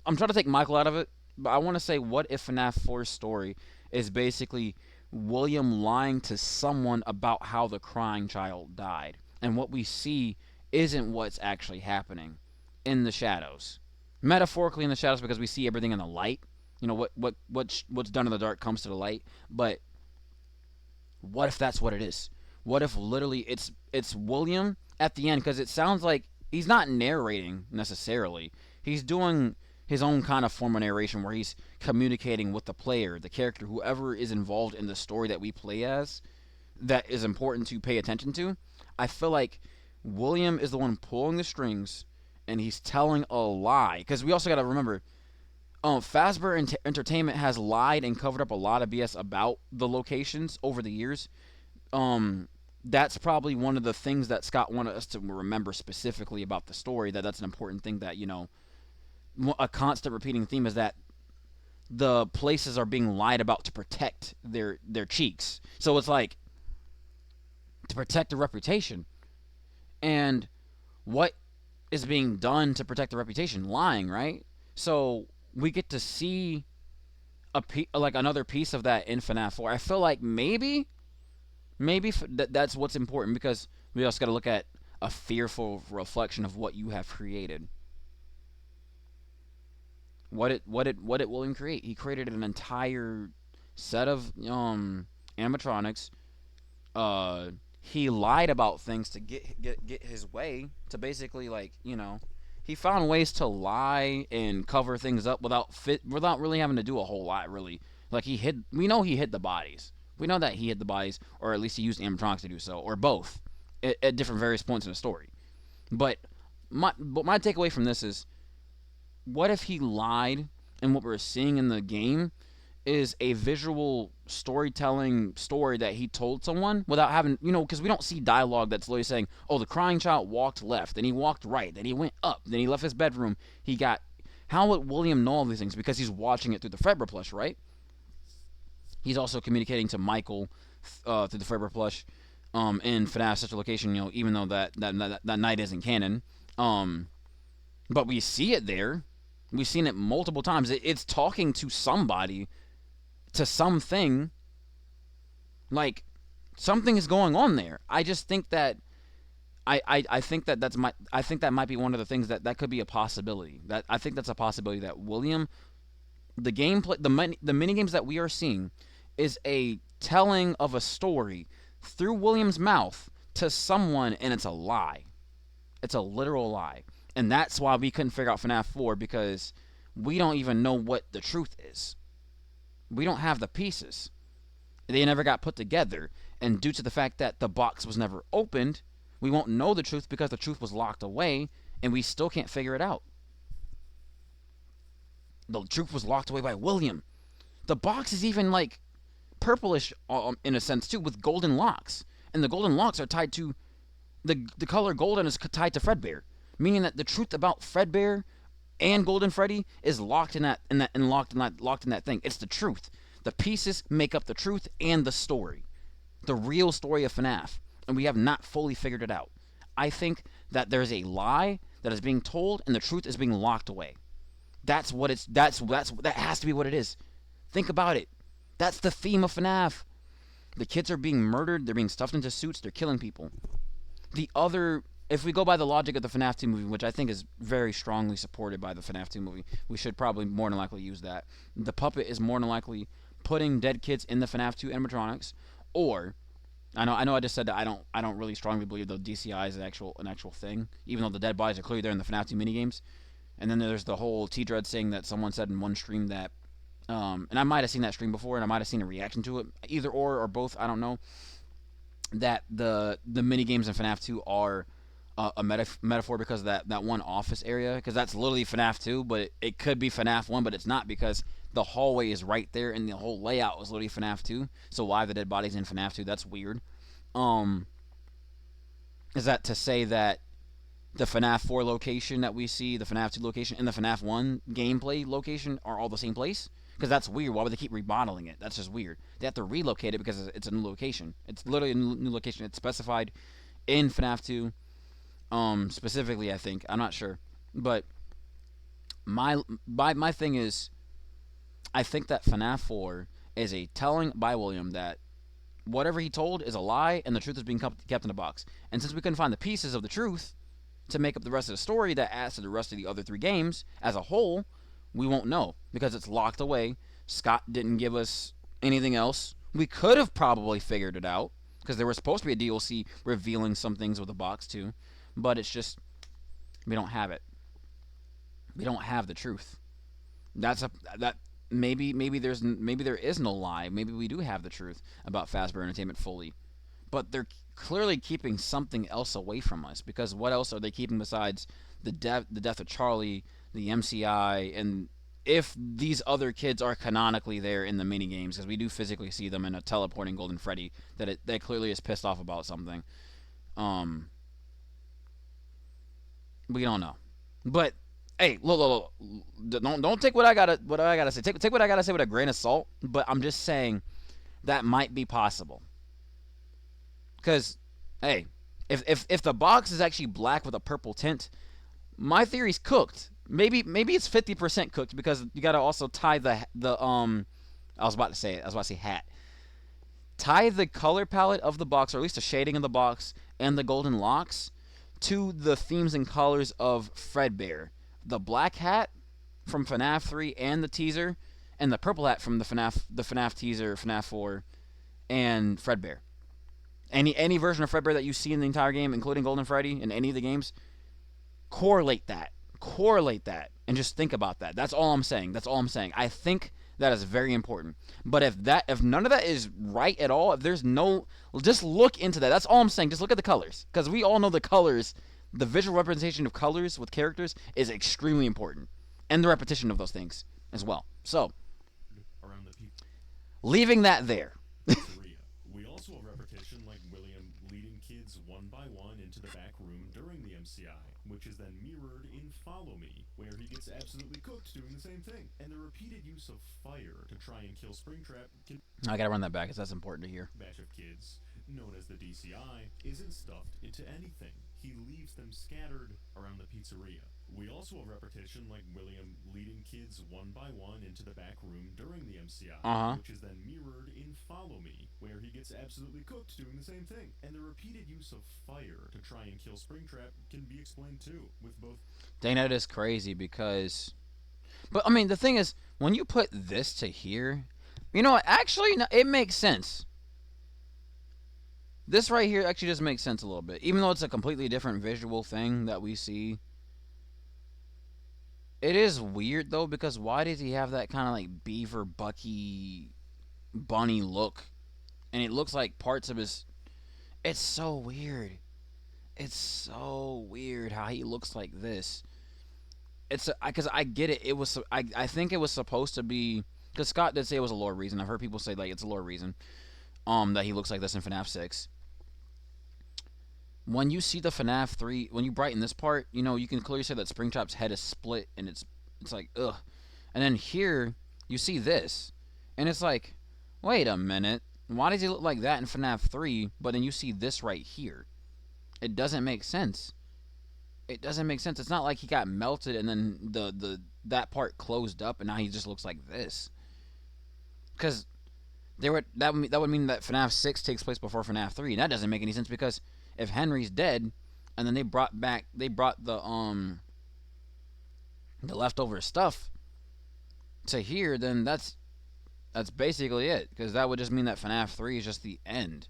I'm trying to take Michael out of it, but I want to say, what if FNAF 4's story is basically William lying to someone about how the crying child died, and what we see isn't what's actually happening in the shadows, metaphorically in the shadows, because we see everything in the light. You know what's done in the dark comes to the light, but what if that's what it is? What if literally it's William at the end? Because it sounds like he's not narrating necessarily. He's doing his own kind of form of narration where he's communicating with the player, the character, whoever is involved in the story that we play as, that is important to pay attention to. I feel like William is the one pulling the strings, and he's telling a lie. Because we also got to remember, Fazbear Entertainment has lied and covered up a lot of BS about the locations over the years. That's probably one of the things that Scott wanted us to remember specifically about the story. That's an important thing that, a constant repeating theme is that the places are being lied about to protect their cheeks. So it's like to protect the reputation. And what is being done to protect the reputation? Lying, right? So we get to see like another piece of that in FNAF 4. I feel like maybe that's what's important, because we also got to look at a fearful reflection of what you have created. What did William create? He created an entire set of animatronics. He lied about things to get his way, to basically, like, he found ways to lie and cover things up without really having to do a whole lot, really. Like, we know he hid the bodies. We know that he hid the bodies, or at least he used animatronics to do so, or both, at different various points in the story. But my takeaway from this is, What if he lied and what we're seeing in the game is a visual storytelling story that he told someone without having, because we don't see dialogue that's literally saying, oh, the crying child walked left, then he walked right, then he went up, then he left his bedroom, he got. How would William know all these things? Because he's watching it through the Fredbear plush, right? He's also communicating to Michael through the Fredbear plush in FNAF such a location, even though that night isn't canon. Um, but we see it there. We've seen it multiple times. It's talking to somebody, to something. Like, something is going on there. I just think that I think that I think that might be one of the things that could be a possibility. That I think that's a possibility that William, the gameplay, the mini games that we are seeing, is a telling of a story through William's mouth to someone, and it's a lie. It's a literal lie. And that's why we couldn't figure out FNAF 4, because we don't even know what the truth is. We don't have the pieces. They never got put together. And due to the fact that the box was never opened, we won't know the truth because the truth was locked away, and we still can't figure it out. The truth was locked away by William. The box is even like purplish in a sense too, with golden locks, and the golden locks are tied to the color golden is tied to Fredbear, meaning that the truth about Fredbear and Golden Freddy is locked in that locked in that thing. It's the truth. The pieces make up the truth and the story, the real story of FNAF, and we have not fully figured it out. I think that there's a lie that is being told, and the truth is being locked away. That's what it's. That has to be what it is. Think about it. That's the theme of FNAF. The kids are being murdered. They're being stuffed into suits. They're killing people. The other, if we go by the logic of the FNAF 2 movie, which I think is very strongly supported by the FNAF 2 movie, we should probably more than likely use that. The puppet is more than likely putting dead kids in the FNAF 2 animatronics, or I know I just said that I don't really strongly believe the DCI is an actual thing, even though the dead bodies are clearly there in the FNAF 2 minigames. And then there's the whole T-Dread thing that someone said in one stream that, and I might have seen that stream before, and I might have seen a reaction to it, either or both, I don't know, that the mini games in FNAF 2 are a metaphor because of that one office area, because that's literally FNAF 2, but it could be FNAF 1, but it's not, because the hallway is right there, and the whole layout was literally FNAF 2. So why the dead bodies in FNAF 2? That's weird. Is that to say that the FNAF 4 location that we see, the FNAF 2 location, and the FNAF 1 gameplay location are all the same place? Because that's weird. Why would they keep remodeling it? That's just weird. They have to relocate it because it's a new location. It's literally a new location. It's specified in FNAF 2, specifically, I think. I'm not sure. But my thing is, I think that FNAF 4 is a telling by William that whatever he told is a lie, and the truth is being kept in a box. And since we couldn't find the pieces of the truth to make up the rest of the story that adds to the rest of the other three games as a whole, we won't know because it's locked away. Scott didn't give us anything else. We could have probably figured it out because there was supposed to be a DLC revealing some things with the box too, but it's just we don't have it. We don't have the truth. That maybe there is no lie. Maybe we do have the truth about Fazbear Entertainment fully, but they're clearly keeping something else away from us, because what else are they keeping besides the death of Charlie, the MCI, and if these other kids are canonically there in the mini games, because we do physically see them in a teleporting Golden Freddy that clearly is pissed off about something. We don't know, but hey, look, don't take what I gotta say. Take what I gotta say with a grain of salt. But I'm just saying that might be possible. Because, hey, if the box is actually black with a purple tint, my theory's cooked. Maybe it's 50% cooked, because you gotta also tie the I was about to say it. I was about to say hat. Tie the color palette of the box, or at least the shading of the box, and the golden locks to the themes and colors of Fredbear. The black hat from FNAF 3 and the teaser, and the purple hat from the FNAF teaser, FNAF 4, and Fredbear. Any version of Fredbear that you see in the entire game, including Golden Freddy in any of the games, correlate that, and just think about that. That's all I'm saying. I think that is very important. But if none of that is right at all, if there's no, just look into that. That's all I'm saying. Just look at the colors, because we all know the colors, the visual representation of colors with characters is extremely important. and the repetition of those things as well. So, around the leaving that there. pizzeria. We also have repetition like William leading kids one by one into the back room during the MCI, which is then mirrored in Follow Me, where he gets absolutely cooked doing the same thing. And the repeated use of fire to try and kill Springtrap can I gotta run that back because that's important to hear. batch of kids, known as the DCI, isn't stuffed into anything. He leaves them scattered around the pizzeria. We also have repetition like William leading kids one by one into the back room during the MCI, which is then mirrored in Follow Me, where he gets absolutely cooked doing the same thing. And the repeated use of fire to try and kill Springtrap can be explained too, with both. Dang, that is crazy because. But, I mean, the thing is, when you put this to here, you know what? Actually, no, it makes sense. This right here actually just makes sense a little bit. Even though it's a completely different visual thing that we see. It is weird, though, because why does he have that kind of, like, beaver, Bucky, bunny look? And it looks like parts of his... It's so weird. It's so weird how he looks like this. It's because I get it. It was I think it was supposed to be because Scott did say it was a lore reason. I've heard people say like it's a lore reason. That he looks like this in FNAF 6. When you see the FNAF 3, when you brighten this part, you know you can clearly say that Springtrap's head is split and it's like ugh. And then here you see this, and it's like, wait a minute, why does he look like that in FNAF 3? But then you see this right here. It doesn't make sense. It doesn't make sense. It's not like he got melted and then that part closed up and now he just looks like this. Because that would mean that FNAF 6 takes place before FNAF 3, and that doesn't make any sense because if Henry's dead and then they brought the leftover stuff to here, then that's basically it, because that would just mean that FNAF 3 is just the end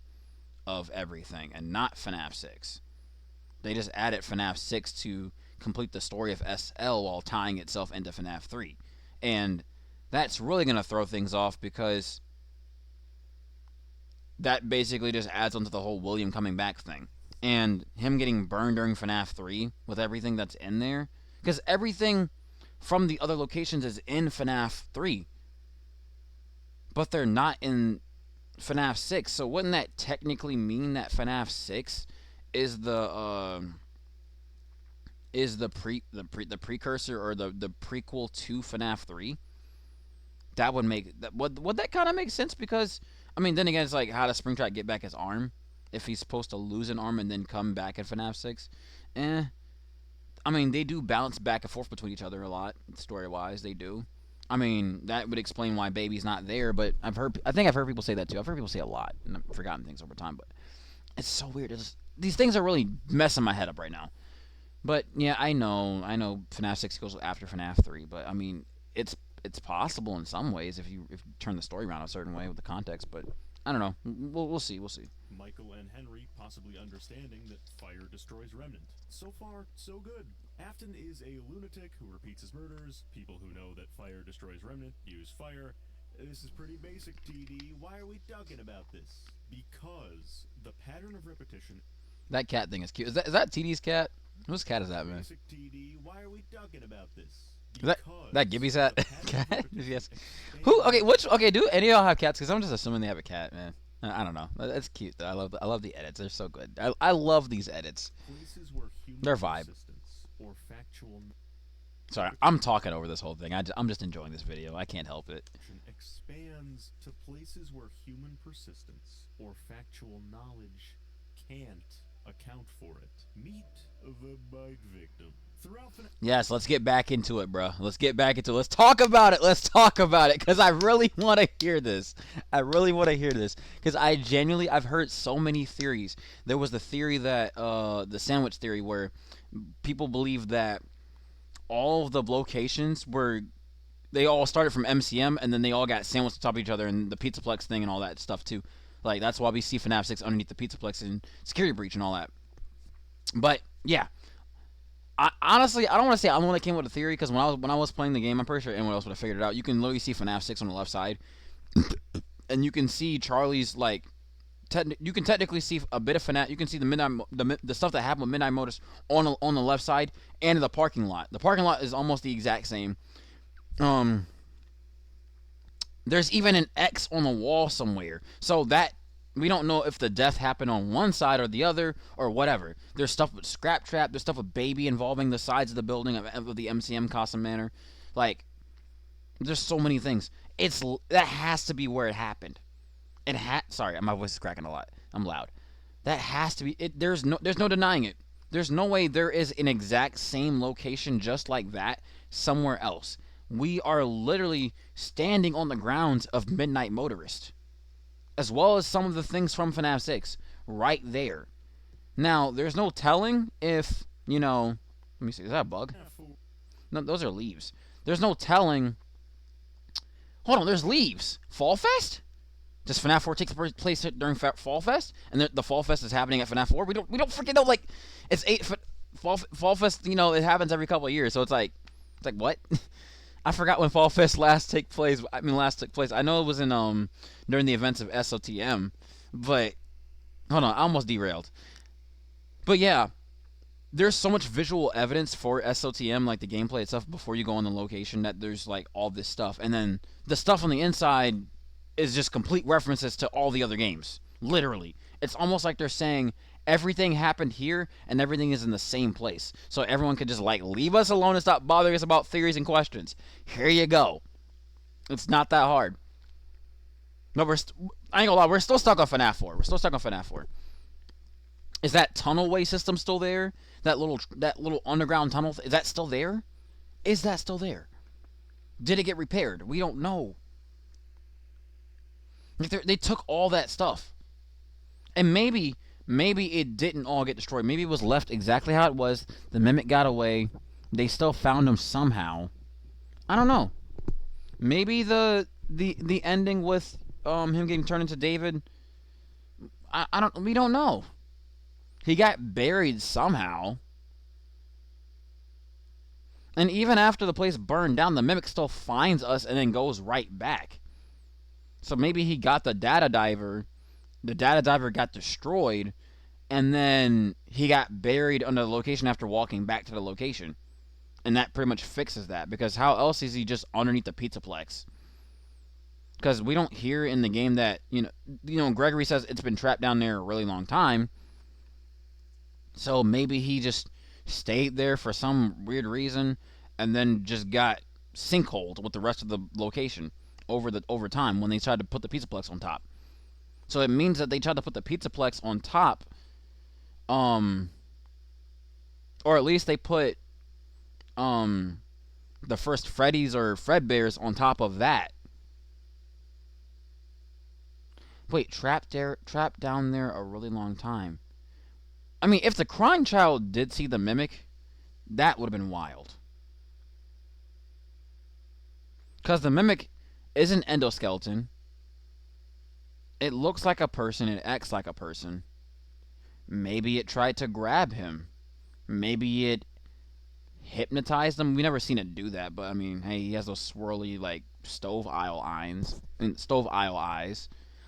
of everything and not FNAF 6. They just added FNAF 6 to complete the story of SL while tying itself into FNAF 3. And that's really going to throw things off because that basically just adds onto the whole William coming back thing. And him getting burned during FNAF 3 with everything that's in there. Because everything from the other locations is in FNAF 3. But they're not in FNAF 6. So wouldn't that technically mean that FNAF 6 is the precursor or the prequel to FNAF 3? That would make that would that kind of make sense, because I mean then again it's like, how does Springtrap get back his arm if he's supposed to lose an arm and then come back in FNAF 6? I mean they do bounce back and forth between each other a lot story wise, they do. I mean that would explain why Baby's not there, but I think I've heard people say that too. I've heard people say a lot and I've forgotten things over time, but it's so weird. These things are really messing my head up right now. But yeah, I know FNAF 6 goes after FNAF 3, but I mean it's possible in some ways if you turn the story around a certain way with the context, but I don't know. We'll see. Michael and Henry possibly understanding that fire destroys Remnant. So far, so good. Afton is a lunatic who repeats his murders. People who know that fire destroys Remnant use fire. This is pretty basic, TD. Why are we talking about this? Because the pattern of repetition... That cat thing is cute. Is that TD's cat? Whose cat is that, man? Basic, TD. Why are we talking about this? Is that Gibby's cat? Yes. Who? Okay, do any of y'all have cats? Because I'm just assuming they have a cat, man. I don't know. That's cute, though. I love the edits. They're so good. I love these edits. Their vibe. Or factual Sorry, I'm talking over this whole thing. I'm just enjoying this video. I can't help it. Expands to places where human persistence or factual knowledge can't account for it. Meet the bite victim. Yes, let's get back into it, bro. Let's get back into it. Let's talk about it, because I really want to hear this. Because I've heard so many theories. There was the theory that, the sandwich theory, where people believe that all of the locations they all started from MCM, and then they all got sandwiched on top of each other, and the Pizzaplex thing and all that stuff, too. Like, that's why we see FNAF 6 underneath the Pizzaplex and Security Breach and all that. But, yeah. Honestly, I don't want to say I'm the one that came up with the theory, because when I was playing the game, I'm pretty sure anyone else would have figured it out. You can literally see FNAF 6 on the left side, and you can see Charlie's, like, you can technically see a bit of FNAF. You can see the stuff that happened with Midnight Motors on the left side and in the parking lot. The parking lot is almost the exact same. Um, there's even an X on the wall somewhere, so that we don't know if the death happened on one side or the other or whatever. There's stuff with Scrap Trap. There's stuff with Baby involving the sides of the building of the MCM Casa Manor. Like, there's so many things. That has to be where it happened. Sorry, my voice is cracking a lot. I'm loud. That has to be it. There's no denying it. There's no way there is an exact same location just like that somewhere else. We are literally standing on the grounds of Midnight Motorist, as well as some of the things from FNAF 6 right there. Now, there's no telling if, let me see, is that a bug? No, those are leaves. There's no telling. Hold on, there's leaves. Fall Fest? Does FNAF 4 take place during Fall Fest? And the Fall Fest is happening at FNAF 4? We don't freaking know. Like, it's Fall Fest. It happens every couple of years. So it's like what? I forgot when Fall Fest last took place. I know it was in during the events of SOTM, but hold on, I almost derailed. But yeah, there's so much visual evidence for SOTM, like the gameplay itself, before you go on the location, that there's like all this stuff, and then the stuff on the inside is just complete references to all the other games. Literally, it's almost like they're saying everything happened here and everything is in the same place, so everyone could just like leave us alone and stop bothering us about theories and questions. Here you go. It's not that hard. No, I ain't gonna lie, we're still stuck on FNAF 4. We're still stuck on FNAF 4. Is that tunnelway system still there? That little underground tunnel, is that still there? Is that still there? Did it get repaired? We don't know. They took all that stuff, and maybe it didn't all get destroyed. Maybe it was left exactly how it was. The Mimic got away. They still found him somehow. I don't know. Maybe the ending with him getting turned into David. We don't know. He got buried somehow. And even after the place burned down, the Mimic still finds us and then goes right back. So maybe he got the data diver. The data diver got destroyed, and then he got buried under the location after walking back to the location. And that pretty much fixes that, because how else is he just underneath the Pizzaplex? Because we don't hear in the game that, Gregory says it's been trapped down there a really long time. So maybe he just stayed there for some weird reason and then just got sinkholed with the rest of the location over time when they tried to put the Pizzaplex on top. So it means that they tried to put the Pizzaplex on top, or at least they put the first Freddy's or Fredbear's on top of that. Wait, trapped down there a really long time. I mean, if the crying child did see the Mimic, that would have been wild. Because the Mimic is an endoskeleton. It looks like a person. It acts like a person. Maybe it tried to grab him. Maybe it hypnotized him. We never seen it do that, but I mean, hey, he has those swirly like stove aisle eyes.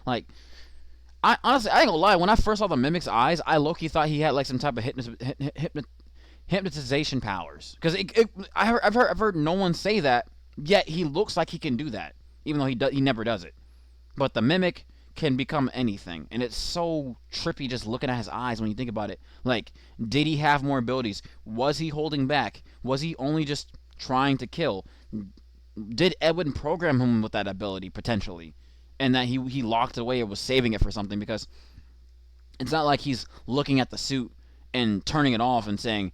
Like, I honestly, I ain't gonna lie. When I first saw the Mimic's eyes, I low-key thought he had like some type of hypnotization powers. Because I've heard no one say that. Yet he looks like he can do that, even though he never does it. But the Mimic can become anything, and it's so trippy just looking at his eyes when you think about it. Like, did he have more abilities? Was he holding back? Was he only just trying to kill? Did Edwin program him with that ability potentially, and that he locked it away or was saving it for something? Because it's not like he's looking at the suit and turning it off and saying,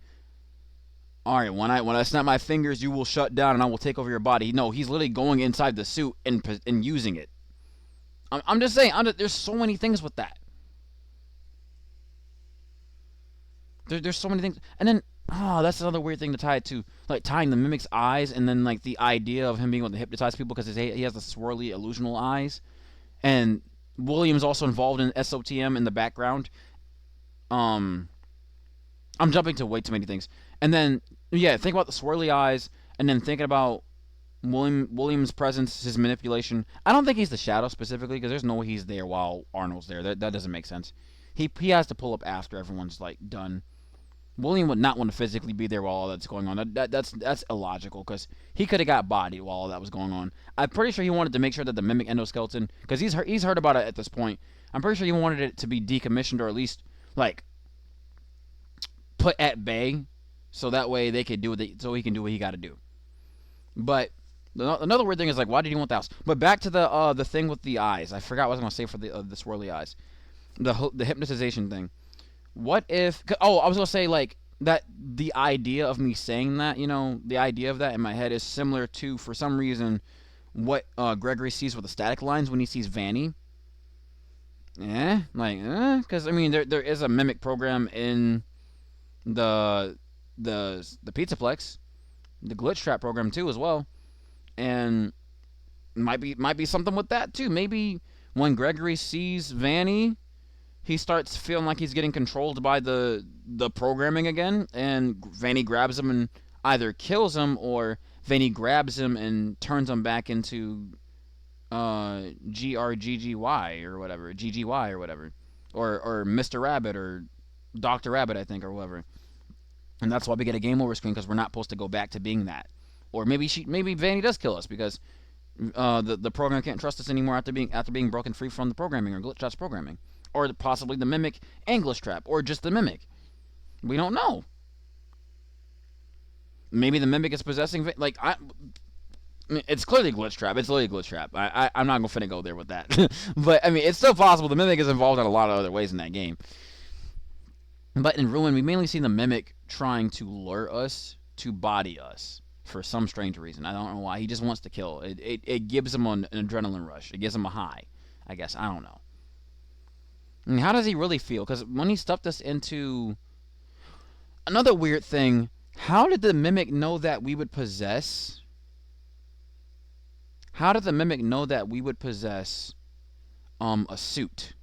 all right, when I snap my fingers, you will shut down and I will take over your body. No, he's literally going inside the suit and using it. I'm just saying, there's so many things with that. There's so many things. And then, that's another weird thing to tie it to. Like, tying the Mimic's eyes and then, like, the idea of him being able to hypnotize people because he has the swirly, illusional eyes. And William's also involved in SOTM in the background. I'm jumping to way too many things. And then, yeah, think about the swirly eyes, and then thinking about William's presence, his manipulation. I don't think he's the shadow specifically because there's no way he's there while Arnold's there. That doesn't make sense. He has to pull up after everyone's like done. William would not want to physically be there while all that's going on. That's illogical because he could have got bodied while all that was going on. I'm pretty sure he wanted to make sure that the mimic endoskeleton, because he's heard about it at this point. I'm pretty sure he wanted it to be decommissioned or at least like put at bay, so that way they could do so he can do what he got to do. But another weird thing is like, why did he want the house? But back to the thing with the eyes. I forgot what I was gonna say for the swirly eyes, the hypnotization thing. What if? Oh, I was gonna say like that. The idea of me saying that, the idea of that in my head is similar to, for some reason, what Gregory sees with the static lines when he sees Vanny. Because I mean, there is a mimic program in the the Pizzaplex, the glitch trap program too as well, and might be something with that too. Maybe when Gregory sees Vanny, he starts feeling like he's getting controlled by the programming again, and Vanny grabs him and either kills him or Vanny grabs him and turns him back into GRGGY or whatever, GGY or whatever, or Mr. Rabbit or Dr. Rabbit, I think, or whatever. And that's why we get a game over screen, because we're not supposed to go back to being that. Or maybe Vanny does kill us because the program can't trust us anymore after being broken free from the programming or glitch trap's programming, or possibly the mimic and glitch trap, or just the mimic. We don't know. Maybe the mimic is possessing it's clearly glitch trap. It's literally glitch trap. I'm not gonna go there with that. But I mean, it's still possible. The mimic is involved in a lot of other ways in that game. But in Ruin, we mainly see the mimic trying to lure us to body us for some strange reason. I don't know why. He just wants to kill. It gives him an adrenaline rush. It gives him a high, I guess. I don't know. I mean, how does he really feel? Because when he stuffed us into... Another weird thing, how did the mimic know that we would possess... How did the mimic know that we would possess a suit?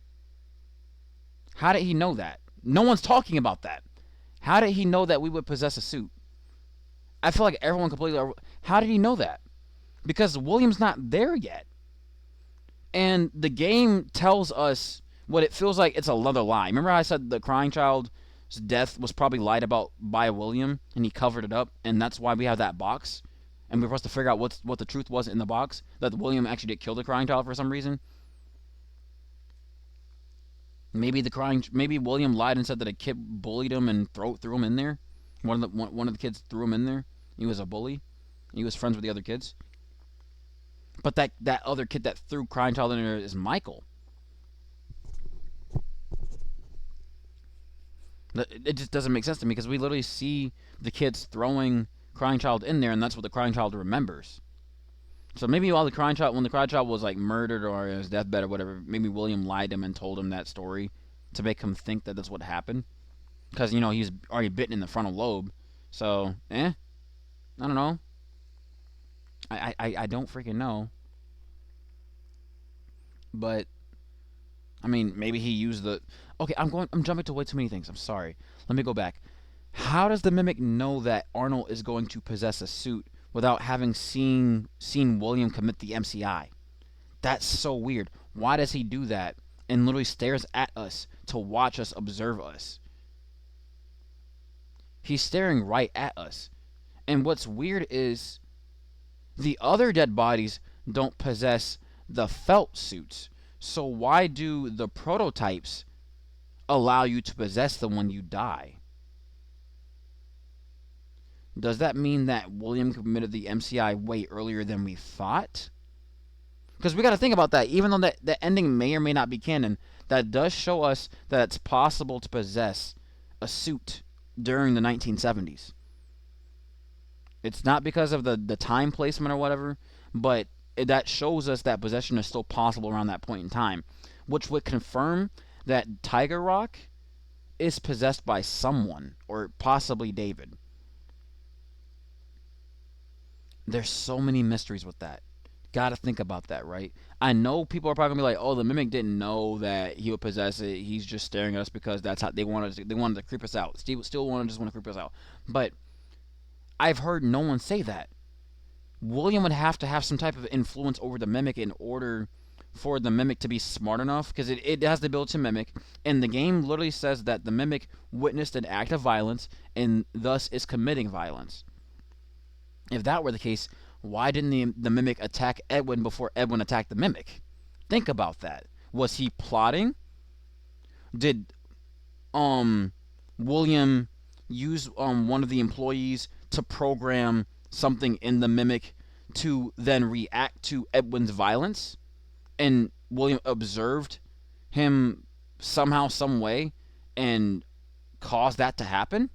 How did he know that? No one's talking about that. How did he know that we would possess a suit? I feel like everyone completely... How did he know that? Because William's not there yet. And the game tells us what it feels like it's another lie. Remember how I said the crying child's death was probably lied about by William, and he covered it up, and that's why we have that box? And we're supposed to figure out what the truth was in the box, that William actually did kill the crying child for some reason? Maybe William lied and said that a kid bullied him and threw him in there. One of the kids threw him in there. He was a bully. He was friends with the other kids. But that other kid that threw crying child in there is Michael. It just doesn't make sense to me, because we literally see the kids throwing crying child in there, and that's what the crying child remembers. So maybe when the crying child was like murdered or in his deathbed or whatever, maybe William lied to him and told him that story to make him think that that's what happened. Because, he's already bitten in the frontal lobe. So, I don't know. I don't freaking know. But, I mean, maybe he used the... Okay, I'm jumping to way too many things. I'm sorry. Let me go back. How does the mimic know that Arnold is going to possess a suit without having seen William commit the MCI? That's so weird. Why does he do that and literally stares at us to watch us observe us? He's staring right at us. And what's weird is the other dead bodies don't possess the felt suits. So why do the prototypes allow you to possess them when you die? Does that mean that William committed the MCI way earlier than we thought? Because we got to think about that. Even though that ending may or may not be canon, that does show us that it's possible to possess a suit during the 1970s. It's not because of the time placement or whatever, but that shows us that possession is still possible around that point in time, which would confirm that Tiger Rock is possessed by someone, or possibly David. There's so many mysteries with that. Gotta think about that, right? I know people are probably gonna be like, "Oh, the mimic didn't know that he would possess it. He's just staring at us because that's how they wanted to creep us out. Steve still want to creep us out." But I've heard no one say that. William would have to have some type of influence over the mimic in order for the mimic to be smart enough, because it has the ability to mimic, and the game literally says that the mimic witnessed an act of violence and thus is committing violence. If that were the case, why didn't the mimic attack Edwin before Edwin attacked the mimic? Think about that. Was he plotting? Did William use one of the employees to program something in the mimic to then react to Edwin's violence? And William observed him somehow, some way, and caused that to happen?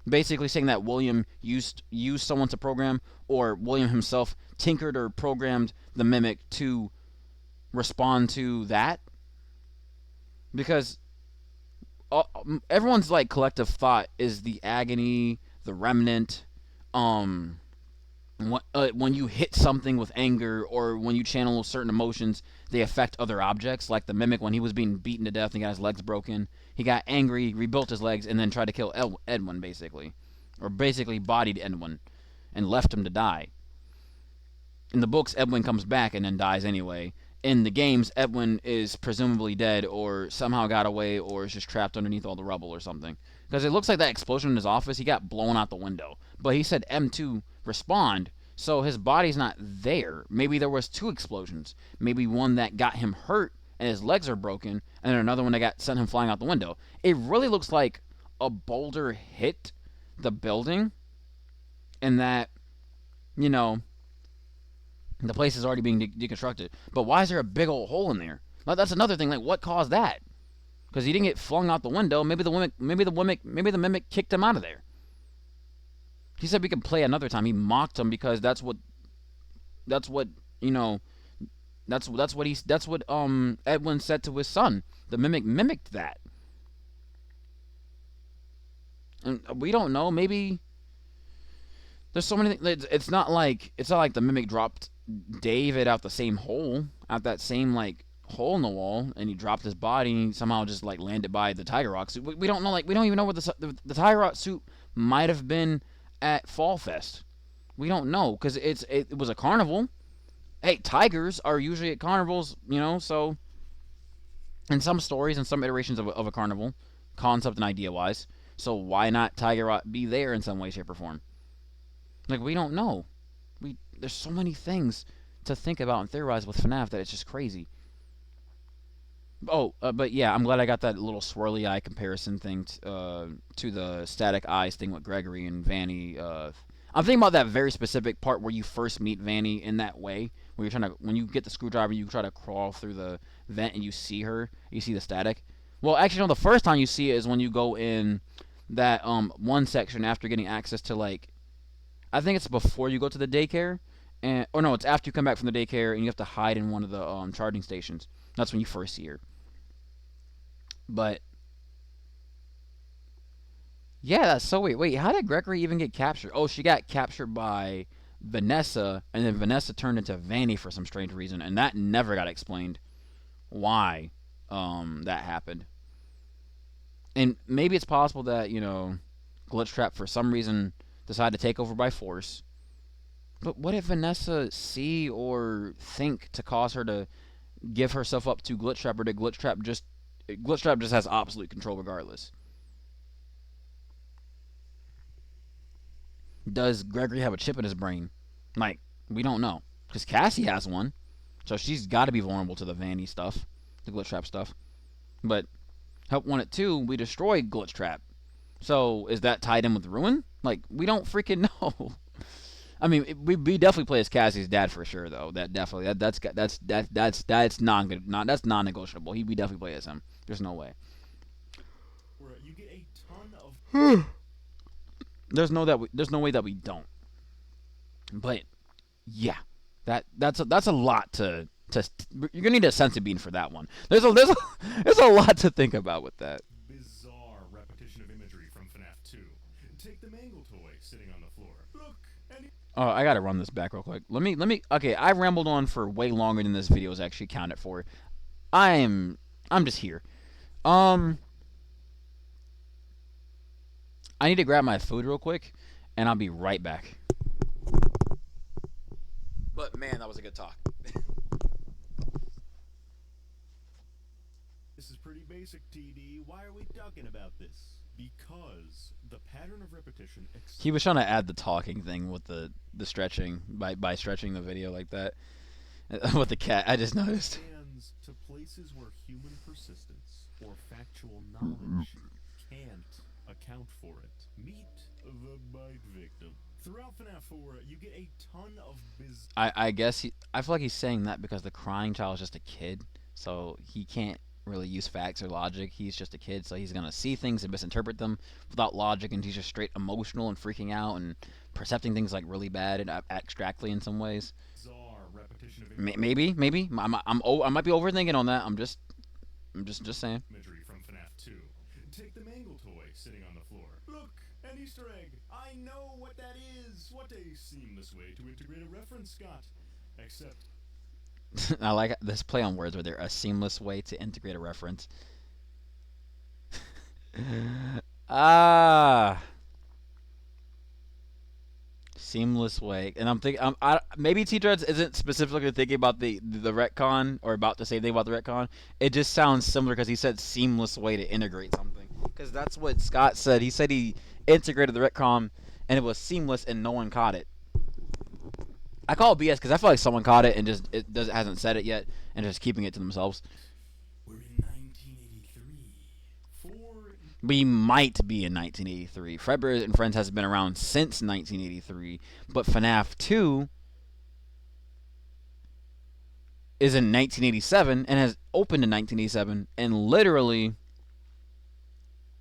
Basically saying that William used someone to program, or William himself tinkered or programmed the mimic to respond to that. Because everyone's like collective thought is the agony, the remnant. When you hit something with anger, or when you channel certain emotions, they affect other objects. Like the mimic, when he was being beaten to death and got his legs broken, he got angry, rebuilt his legs, and then tried to kill Edwin, basically, or basically bodied Edwin and left him to die. In the books, Edwin comes back and then dies anyway. In the games, Edwin is presumably dead, or somehow got away, or is just trapped underneath all the rubble or something. Because it looks like that explosion in his office, he got blown out the window. But he said M2 respond, so his body's not there. Maybe there was two explosions. Maybe one that got him hurt and his legs are broken, and then another one that got sent him flying out the window. It really looks like a boulder hit the building, and that, you know, the place is already being deconstructed. But why is there a big old hole in there? Like, that's another thing. Like, what caused that? Because he didn't get flung out the window. Maybe the mimic kicked him out of there. He said we could play another time. He mocked him because that's what you know. That's what Edwin said to his son. The mimic mimicked that, and we don't know. Maybe there's so many things. It's not like the mimic dropped David out the same hole, out that same like hole in the wall, and he dropped his body and he somehow just like landed by the Tiger Rock suit. We don't know. Like, we don't even know where the Tiger Rock suit might have been at Fall Fest. We don't know, because it was a carnival. Hey, tigers are usually at carnivals, you know. So in some stories and some iterations of a carnival, concept and idea wise. So why not Tiger Rock be there in some way, shape, or form? Like, we don't know. There's so many things to think about and theorize with FNAF that it's just crazy. Oh, but yeah, I'm glad I got that little swirly eye comparison thing to the static eyes thing with Gregory and Vanny. I'm thinking about that very specific part where you first meet Vanny in that way, where you're trying to, when you get the screwdriver, you try to crawl through the vent and you see her, you see the static. Well, actually, no, the first time you see it is when you go in that one section after getting access to, like, I think it's before you go to the daycare, or no, it's after you come back from the daycare and you have to hide in one of the charging stations. That's when you first see her. But yeah, that's so weird. Wait, how did Gregory even get captured? Oh, she got captured by Vanessa, and then Vanessa turned into Vanny for some strange reason, and that never got explained why that happened. And maybe it's possible that, you know, Glitchtrap for some reason decided to take over by force. But what did Vanessa see or think to cause her to give herself up to Glitchtrap, or did Glitchtrap just has absolute control regardless? Does Gregory have a chip in his brain? Like, we don't know. Because Cassie has one. So she's got to be vulnerable to the Vanny stuff. The Glitchtrap stuff. But Help Wanted 2, we destroyed Glitchtrap. So is that tied in with Ruin? Like, we don't freaking know. I mean, we definitely play as Cassie's dad for sure, though. That definitely that's non-negotiable. We definitely play as him. There's no way. You get a ton of. There's no way that we don't. But yeah, that's a lot to. You're gonna need a sense of being for that one. There's a lot to think about with that. Bizarre repetition of imagery from FNAF 2. Take the mangle toy sitting on the floor. Look, and Oh, I gotta run this back real quick. Let me. Okay, I rambled on for way longer than this video is actually counted for. I'm just here. I need to grab my food real quick, and I'll be right back. But man, that was a good talk. This is pretty basic, TD. Why are we talking about this? Because the pattern of repetition. He was trying to add the talking thing with the stretching by stretching the video like that with the cat. I just noticed. Expands to places where human persistence or factual knowledge can't account for it. Meet the bite victim. Throughout FNAF 4, you get a ton of I guess I feel like he's saying that because the crying child is just a kid, so he can't really use facts or logic. He's just a kid, so he's gonna see things and misinterpret them without logic, and he's just straight emotional and freaking out and percepting things like really bad and abstractly in some ways. bizarre repetition of Maybe I might be overthinking on that. I'm just saying. imagery from FNAF 2. Take the mangle toy sitting on the floor. Look, an Easter egg. I know what that is. What a seamless way to integrate a reference, Scott. Except I like this play on words where they're a seamless way to integrate a reference. Ah, seamless way, and I'm thinking, maybe T Dreads isn't specifically thinking about the retcon or about to say anything about the retcon. It just sounds similar because he said seamless way to integrate something. Because that's what Scott said. He said he integrated the retcon and it was seamless and no one caught it. I call it BS because I feel like someone caught it and just hasn't said it yet and just keeping it to themselves. we're in 1983. We might be in 1983. Fredbear and Friends has been around since 1983, but FNAF 2 is in 1987 and has opened in 1987. And literally,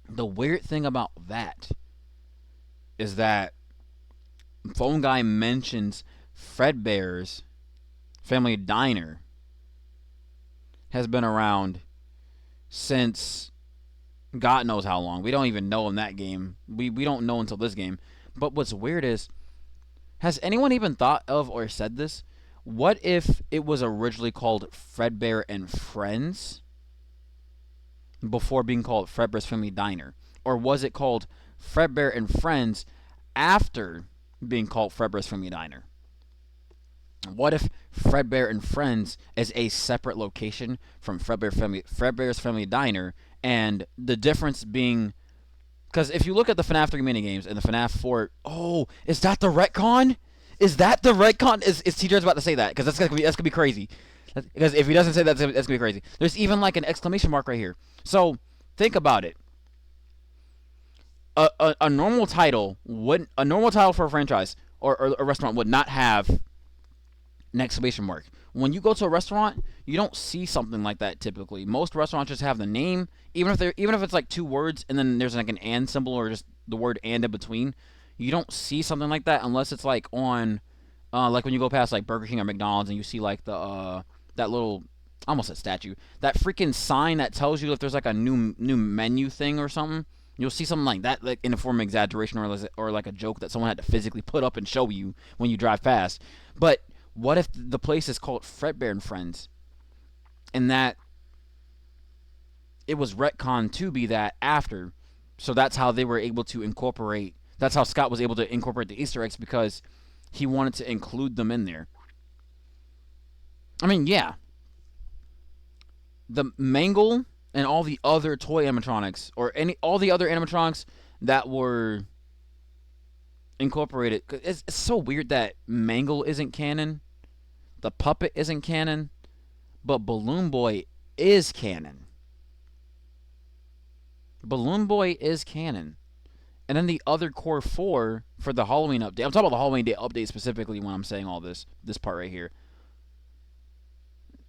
the weird thing about that is that Phone Guy mentions Fredbear's Family Diner has been around since God knows how long. We don't even know in that game. We don't know until this game. But what's weird is, has anyone even thought of or said this? What if it was originally called Fredbear and Friends before being called Fredbear's Family Diner? Or was it called Fredbear and Friends after being called Fredbear's Family Diner? What if Fredbear and Friends is a separate location from Fredbear's Family Diner, and the difference being, because if you look at the FNAF 3 minigames and the FNAF 4, oh, is that the retcon? Is that the retcon? Is TJ's about to say that? Because that's gonna be crazy. Because if he doesn't say that, that's gonna be crazy. There's even like an exclamation mark right here. So think about it. A normal title for a franchise or a restaurant would not have an exclamation mark. When you go to a restaurant, you don't see something like that typically. Most restaurants just have the name, even if it's like two words and then there's like an and symbol or just the word and in between. You don't see something like that unless it's like on, like when you go past like Burger King or McDonald's and you see like the that little, I almost said statue, that freaking sign that tells you if there's like a new menu thing or something. You'll see something like that, like in a form of exaggeration or like a joke that someone had to physically put up and show you when you drive past. But what if the place is called Fredbear and Friends, and that it was retcon to be that after? So that's how they were able to incorporate. That's how Scott was able to incorporate the Easter eggs, because he wanted to include them in there. I mean, yeah. The Mangle and all the other toy animatronics, or all the other animatronics that were incorporated. It's so weird that Mangle isn't canon, the puppet isn't canon, but Balloon Boy is canon. Balloon Boy is canon. And then the other core 4 for the Halloween update. I'm talking about the Halloween Day update specifically when I'm saying all this part right here.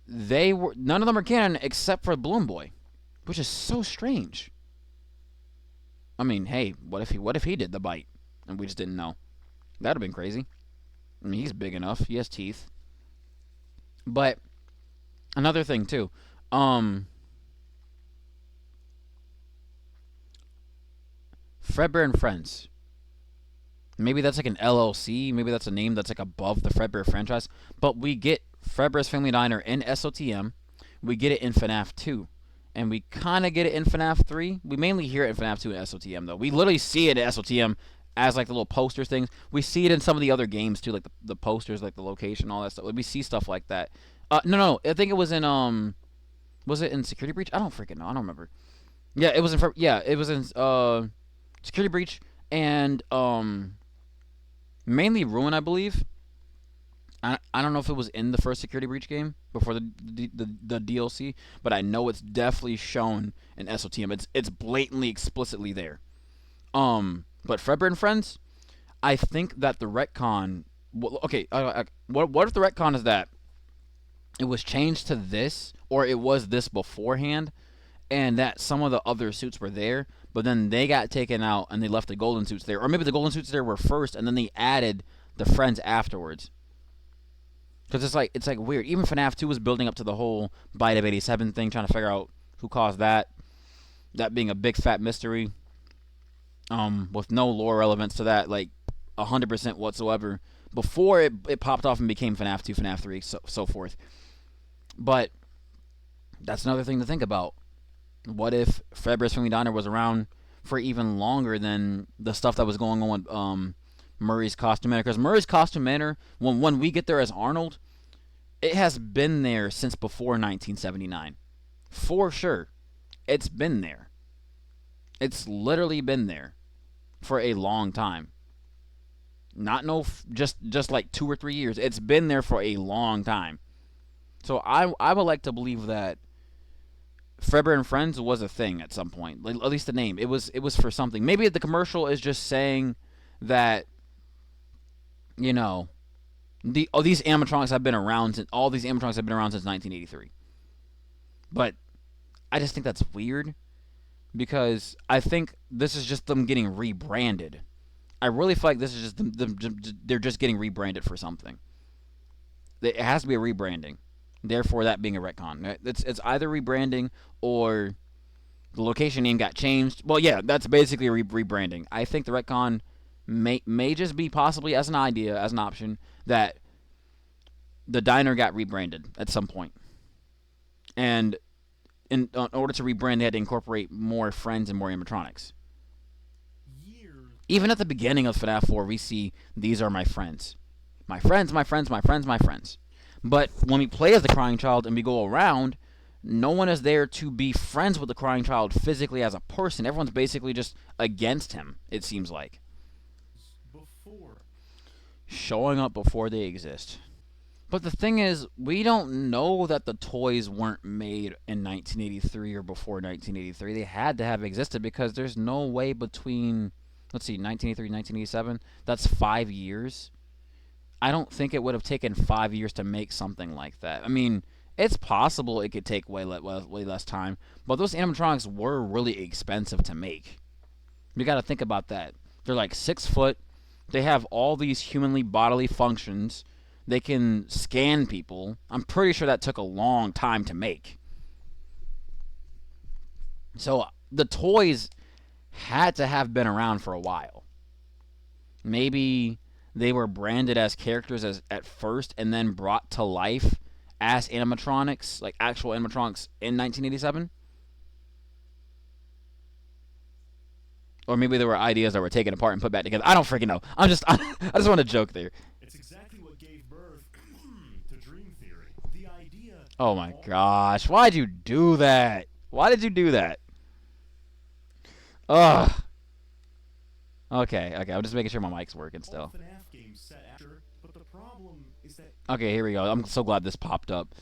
None of them are canon except for Balloon Boy, which is so strange. I mean, hey, what if he did the bite and we just didn't know? That'd have been crazy. I mean, he's big enough. He has teeth. But another thing too, Fredbear and Friends. Maybe that's like an LLC. Maybe that's a name that's like above the Fredbear franchise. But we get Fredbear's Family Diner in SOTM. We get it in FNAF 2. And we kind of get it in FNAF 3. We mainly hear it in FNAF 2 and SOTM, though. We literally see it in SOTM as like the little posters things. We see it in some of the other games too, like the posters, like the location, all that stuff. Like, we see stuff like that. No, I think it was in was it in Security Breach? I don't freaking know. I don't remember. Yeah, it was in. Yeah, it was in Security Breach and mainly Ruin, I believe. I don't know if it was in the first Security Breach game before the DLC, but I know it's definitely shown in SOTM. It's blatantly, explicitly there. But Fredbear and Friends, I think that the retcon. Okay, what if the retcon is that it was changed to this, or it was this beforehand, and that some of the other suits were there, but then they got taken out and they left the golden suits there, or maybe the golden suits there were first, and then they added the friends afterwards. Because it's like weird. Even FNAF 2 was building up to the whole Bite of 87 thing, trying to figure out who caused that. That being a big fat mystery. With no lore relevance to that, like 100% whatsoever. Before it popped off and became FNAF 2, FNAF 3, so forth. But that's another thing to think about. What if Fredbear's Family Diner was around for even longer than the stuff that was going on with Murray's Costume Manor? Because Murray's Costume Manor, when we get there as Arnold, it has been there since before 1979. For sure. It's been there. It's literally been there for a long time. Not just like 2 or 3 years. It's been there for a long time. So I would like to believe that Fredbear and Friends was a thing at some point. Like, at least the name. It was for something. Maybe the commercial is just saying that, you know, these animatronics have been around since 1983. But I just think that's weird, because I think this is just them getting rebranded. I really feel like this is just they're just getting rebranded for something. It has to be a rebranding. Therefore, that being a retcon. It's either rebranding or the location name got changed. Well, yeah, that's basically rebranding. I think the retcon may just be possibly as an idea, as an option, that the diner got rebranded at some point. And in order to rebrand, they had to incorporate more friends and more animatronics. Even at the beginning of FNAF 4, we see, these are my friends. My friends, my friends, my friends, my friends. But when we play as the Crying Child and we go around, no one is there to be friends with the Crying Child physically as a person. Everyone's basically just against him, it seems like. Showing up before they exist. But the thing is, we don't know that the toys weren't made in 1983 or before 1983. They had to have existed, because there's no way between, let's see, 1983, 1987, that's 5 years. I don't think it would have taken 5 years to make something like that. I mean, it's possible it could take way less time, but those animatronics were really expensive to make. You got to think about that. They're like 6 foot. They have all these humanly bodily functions. They can scan people. I'm pretty sure that took a long time to make. So the toys had to have been around for a while. Maybe they were branded as characters at first and then brought to life as animatronics, like actual animatronics, in 1987. Or maybe there were ideas that were taken apart and put back together. I don't freaking know. I just want to joke there. It's exactly what gave birth to Dream Theory. The idea. Oh my gosh! Why'd you do that? Why did you do that? Ugh. Okay. I'm just making sure my mic's working still. Okay, here we go. I'm so glad this popped up.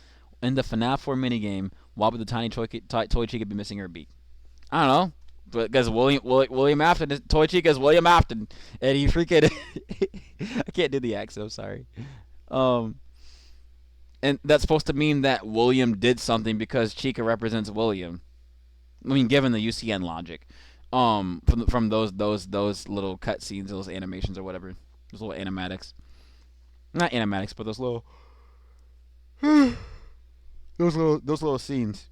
In the FNAF 4 minigame, why would the tiny toy chica be missing her beak? I don't know. Because William Afton, Toy Chica is William Afton, and he freaking I can't do the accent. I'm sorry. And that's supposed to mean that William did something because Chica represents William. I mean, given the UCN logic, from those little cutscenes, those animations or whatever, those little animatics, not animatics, but those little those little scenes.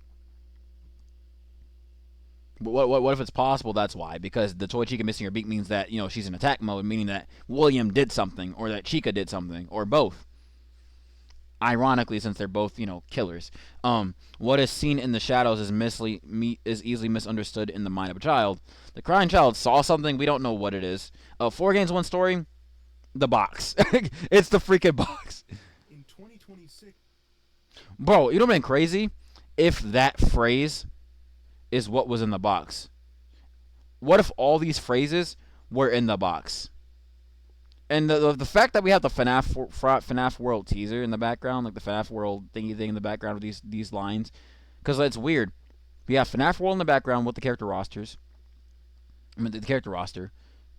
What if it's possible that's why? Because the Toy Chica missing her beak means that, she's in attack mode, meaning that William did something, or that Chica did something, or both. Ironically, since they're both, killers. What is seen in the shadows is easily misunderstood in the mind of a child. The crying child saw something, we don't know what it is. 4 games, 1 story, the box. It's the freaking box. In 2026, Bro, you know what been crazy? If that phrase is what was in the box. What if all these phrases were in the box? And the fact that we have the FNAF World teaser in the background, like the FNAF World thingy thing in the background of these lines, because it's weird. We have FNAF World in the background with the character rosters. I mean, the character roster.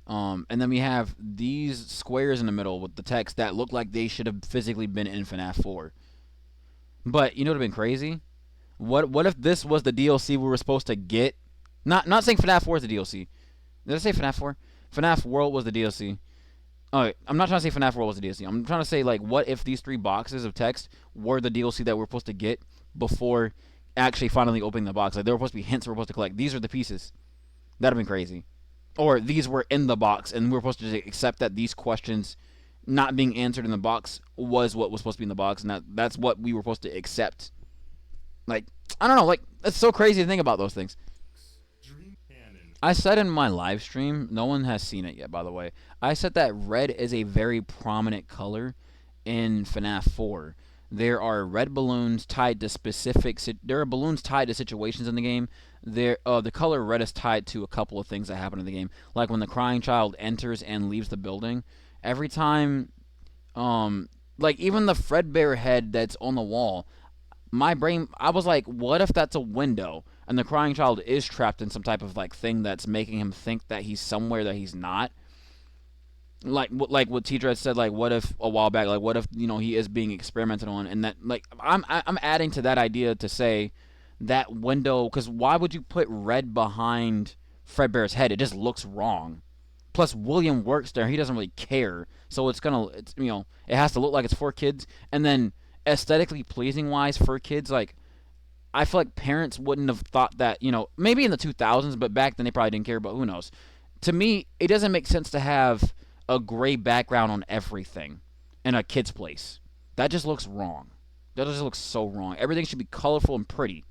And then we have these squares in the middle with the text that look like they should have physically been in FNAF 4. But you know what would have been crazy? What if this was the DLC we were supposed to get? Not saying FNAF 4 is the DLC. Did I say FNAF 4? FNAF World was the DLC. Alright, I'm not trying to say FNAF World was the DLC. I'm trying to say, like, what if these 3 boxes of text were the DLC that we're supposed to get before actually finally opening the box? Like, there were supposed to be hints we're supposed to collect. These are the pieces. That'd have been crazy. Or these were in the box, and we're supposed to accept that these questions not being answered in the box was what was supposed to be in the box, and that's what we were supposed to accept. Like, I don't know. Like, it's so crazy to think about those things. Dream Cannon. I said in my live stream, no one has seen it yet, by the way. I said that red is a very prominent color in FNAF 4. There are red balloons tied to there are balloons tied to situations in the game. The color red is tied to a couple of things that happen in the game, like when the crying child enters and leaves the building. Every time, like even the Fredbear head that's on the wall, my brain, I was like, what if that's a window and the crying child is trapped in some type of like thing that's making him think that he's somewhere that he's not? Like what Teacher had said, like what if a while back, like what if he is being experimented on, and that like I'm adding to that idea to say that window, because why would you put red behind Fredbear's head? It just looks wrong. Plus William works there, he doesn't really care, so it's it has to look like it's for kids, and then aesthetically pleasing wise for kids, like I feel like parents wouldn't have thought that, maybe in the 2000s, but back then they probably didn't care, but who knows. To me, it doesn't make sense to have a gray background on everything in a kid's place. That just looks wrong. That just looks so wrong. Everything should be colorful and pretty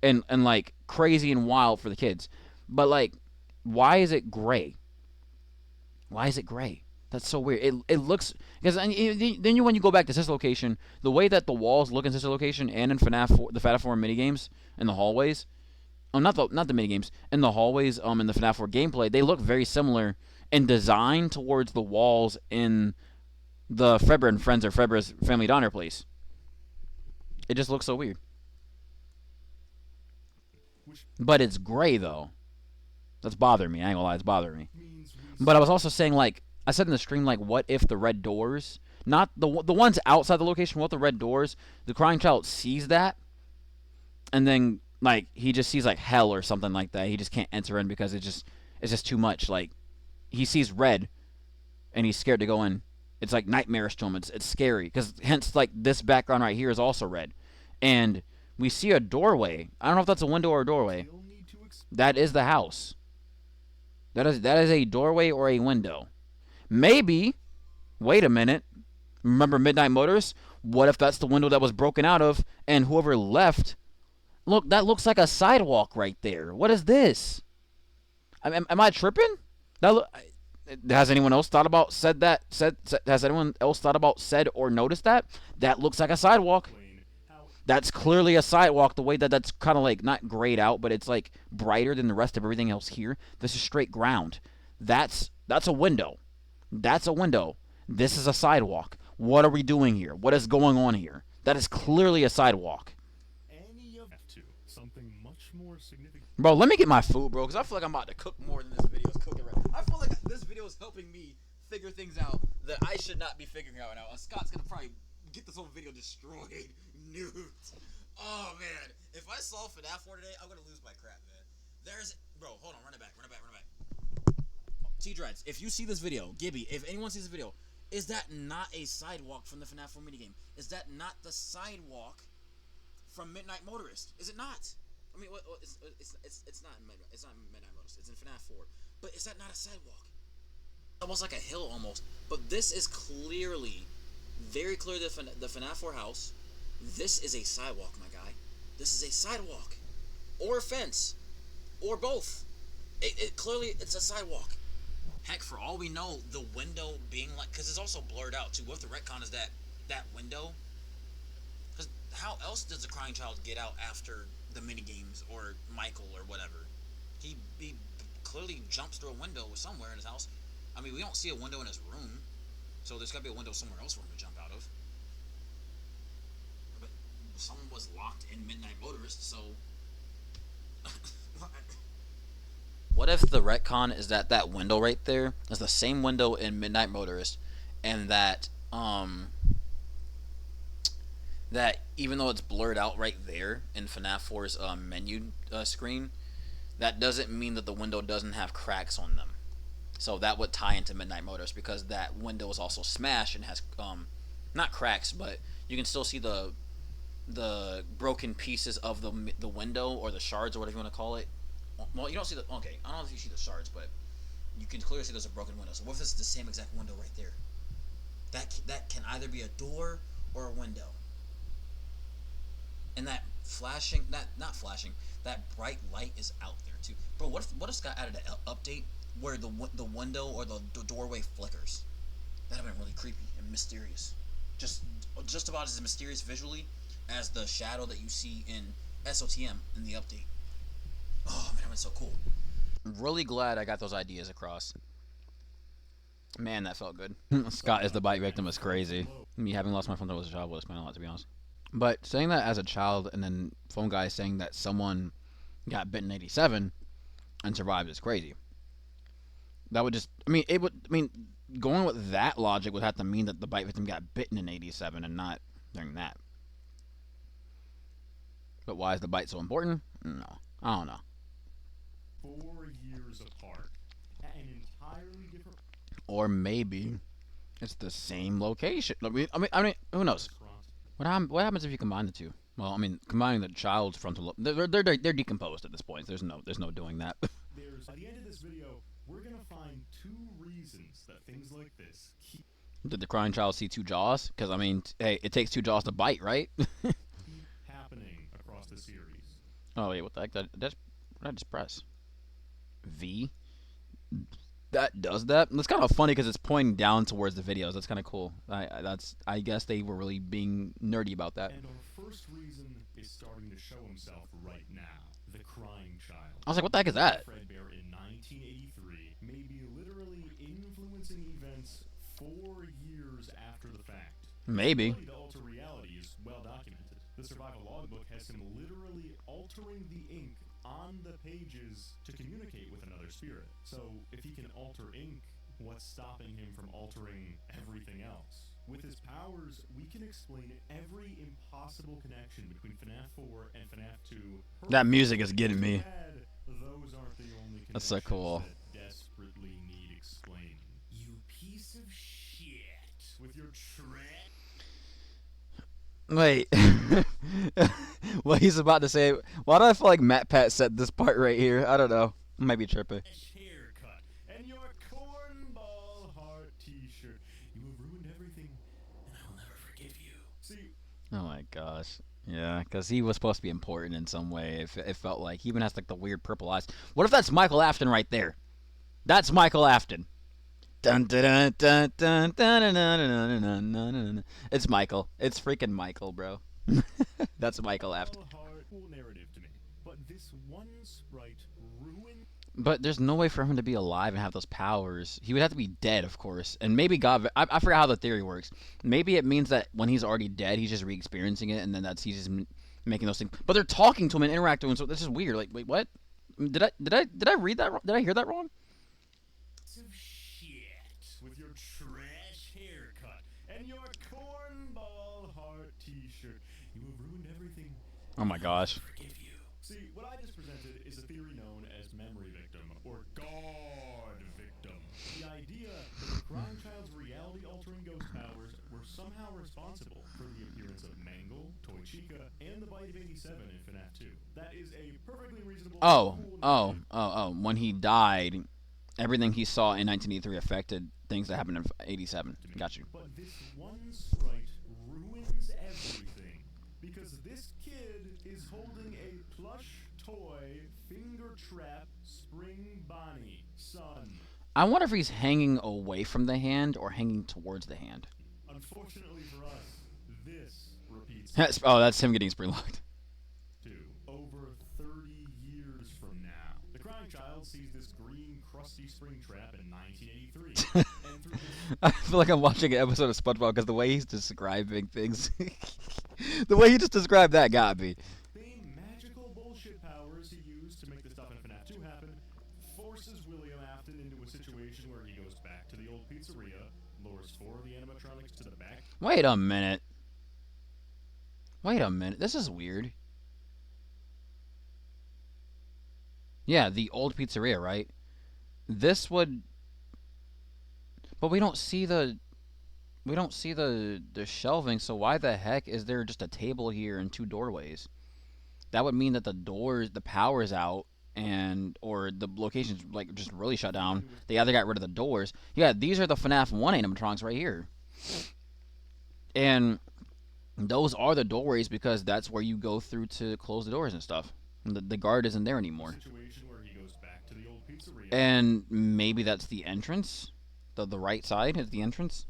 and like crazy and wild for the kids. But like, why is it gray? Why is it gray? That's so weird. It looks, because then when you go back to Sister Location, the way that the walls look in Sister Location and in FNAF 4, the FNAF 4 minigames in the hallways, not the minigames, in the hallways in the FNAF 4 gameplay, they look very similar in design towards the walls in the Fredbear and Friends or Fredbear's Family Diner place. It just looks so weird. But it's gray though. That's bothering me. I ain't gonna lie, it's bothering me. But I was also saying, like, I said in the stream, like, what if the red doors, not the ones outside the location, what the red doors, the crying child sees that, and then, like, he just sees, like, hell or something like that. He just can't enter in because it's just too much. Like, he sees red, and he's scared to go in. It's, like, nightmarish to him. It's scary. Because, hence, like, this background right here is also red. And we see a doorway. I don't know if that's a window or a doorway. That is the house. That is a doorway or a window. Maybe, wait a minute, remember Midnight Motors? What if that's the window that was broken out of, and whoever left, look, that looks like a sidewalk right there. What is this? Am I tripping? Has anyone else thought about has anyone else thought about said or noticed that? That looks like a sidewalk. That's clearly a sidewalk, the way that's kind of like, not grayed out, but it's like brighter than the rest of everything else here. This is straight ground. That's a window. That's a window. This is a sidewalk. What are we doing here? What is going on here? That is clearly a sidewalk. Something much more significant. Bro, let me get my food, bro, because I feel like I'm about to cook more than this video is cooking right now. I feel like this video is helping me figure things out that I should not be figuring out now. Scott's going to probably get this whole video destroyed. Newt. Oh, man. If I saw FNAF 4 today, I'm going to lose my crap, man. Bro, hold on. Run it back. T-Dreads, if you see this video, Gibby, if anyone sees this video, is that not a sidewalk from the FNAF 4 minigame? Is that not the sidewalk from Midnight Motorist? Is it not? I mean, it's not Midnight Motorist. It's in FNAF 4. But is that not a sidewalk? Almost like a hill, almost. But this is clearly Very clear the FNAF 4 house. This is a sidewalk, my guy. This is a sidewalk. Or a fence. Or both. Clearly, it's a sidewalk. Heck, for all we know, the window being like... Because it's also blurred out, too. What if the retcon is that window? Because how else does the crying child get out after the minigames or Michael or whatever? He clearly jumps through a window somewhere in his house. I mean, we don't see a window in his room. So there's got to be a window somewhere else for him to jump out of. But someone was locked in Midnight Motorist, so... What if the retcon is that window right there is the same window in Midnight Motorist, and that even though it's blurred out right there in FNAF 4's menu screen, that doesn't mean that the window doesn't have cracks on them. So that would tie into Midnight Motorist, because that window is also smashed and has not cracks, but you can still see the broken pieces of the window, or the shards, or whatever you want to call it. Well, you don't see the... Okay, I don't know if you see the shards, but you can clearly see there's a broken window. So what if this is the same exact window right there? That can either be a door or a window. And that flashing... Not flashing. That bright light is out there, too. Bro, what if Scott added an update where the window or the doorway flickers? That'd have been really creepy and mysterious. Just about as mysterious visually as the shadow that you see in SOTM in the update. Oh man, that was so cool. I'm really glad I got those ideas across. Man, that felt good. Scott is the bite victim is crazy. Me having lost my phone as a child would explain a lot, to be honest. But saying that as a child, and then phone guy saying that someone got bitten in '87 and survived is crazy. That would just... I mean, going with that logic would have to mean that the bite victim got bitten in '87 and not during that. But why is the bite so important? No, I don't know. 4 years apart, at an entirely different... Or maybe it's the same location. I mean, who knows? What happens if you combine the two? Well, I mean, combining the child's frontal lobe, they're decomposed at this point. There's no doing that. By the end of this video, we're gonna find 2 reasons that things like this keep Did the crying child see 2 jaws? Because I mean, hey, it takes 2 jaws to bite, right? happening across the series. Oh wait, what the heck? What did I just press? V. That does that. It's kind of funny because it's pointing down towards the videos. That's kind of cool. I guess they were really being nerdy about that. And our first reason is starting to show himself right now. The crying child. I was like, what the heck is that? Fredbear in 1983 may be literally influencing events 4 years after the fact. Maybe. The alter reality is well documented. The survival logbook has him literally altering the ink on the pages to communicate with another spirit. So, if he can alter ink, what's stopping him from altering everything else? With his powers, we can explain every impossible connection between FNAF 4 and FNAF 2. That music is getting me. Those aren't the only That's so cool. that desperately need explaining. You piece of shit with your Wait. What he's about to say. Why do I feel like Matt Pat said this part right here? I don't know. I might be tripping. haircut and your cornball heart t-shirt. You have ruined everything, and I will never forgive you. See, Oh my gosh. Yeah, because he was supposed to be important in some way. It felt like he even has like the weird purple eyes. What if that's Michael Afton right there? That's Michael Afton. Dun, dun, dun, dun, dun, dun, dun, dun, dun, dun, dun, dun. It's Michael. It's freaking Michael, bro. That's Michael Afton. cool narrative to me, but this one sprite ruined. But there's no way for him to be alive and have those powers. He would have to be dead, of course. And maybe God... I forgot how the theory works. Maybe it means that when he's already dead, he's just re-experiencing it, and then he's just making those things. But they're talking to him and interacting with him, so this is weird. Like, wait, what? Did I read that wrong? Did I hear that wrong? Of shit with your trash haircut and your cornball heart t-shirt. You have ruined everything. Oh my gosh. Forgive you. See, what I just presented is a theory known as memory victim or God victim. The idea that the crying child's reality-altering ghost powers were somehow responsible for the appearance of Mangle, Toy Chica, and the bite of 87 in FNAF 2. That is a perfectly reasonable. Oh. When he died, everything he saw in 1983 affected things that happened in '87. to me. Got you. But this one sprite ruins everything because this kid is holding a plush toy finger trap spring Bonnie. Son. I wonder if he's hanging away from the hand or hanging towards the hand. Unfortunately for us, this repeats Oh, that's him getting spring locked. to over 30 years from now. The crying child sees this green, crusty spring trap in 1983, and through this I feel like I'm watching an episode of SpongeBob because the way he's describing things, the way he just described that got me. same magical bullshit powers he used to make the stuff in FNAF 2 happen forces William Afton into a situation where he goes back to the old pizzeria, lures 4 of the animatronics to the back. Wait a minute. Wait a minute. This is weird. Yeah, the old pizzeria, right? This would, but we don't see the shelving. So why the heck is there just a table here and 2 doorways? That would mean that the power's out, and or the location's like just really shut down. They either got rid of the doors. Yeah, these are the FNAF 1 animatronics right here, and those are the doorways because that's where you go through to close the doors and stuff. The guard isn't there anymore. Situation where he goes back to the old pizzeria. And maybe that's the entrance. The right side is the entrance.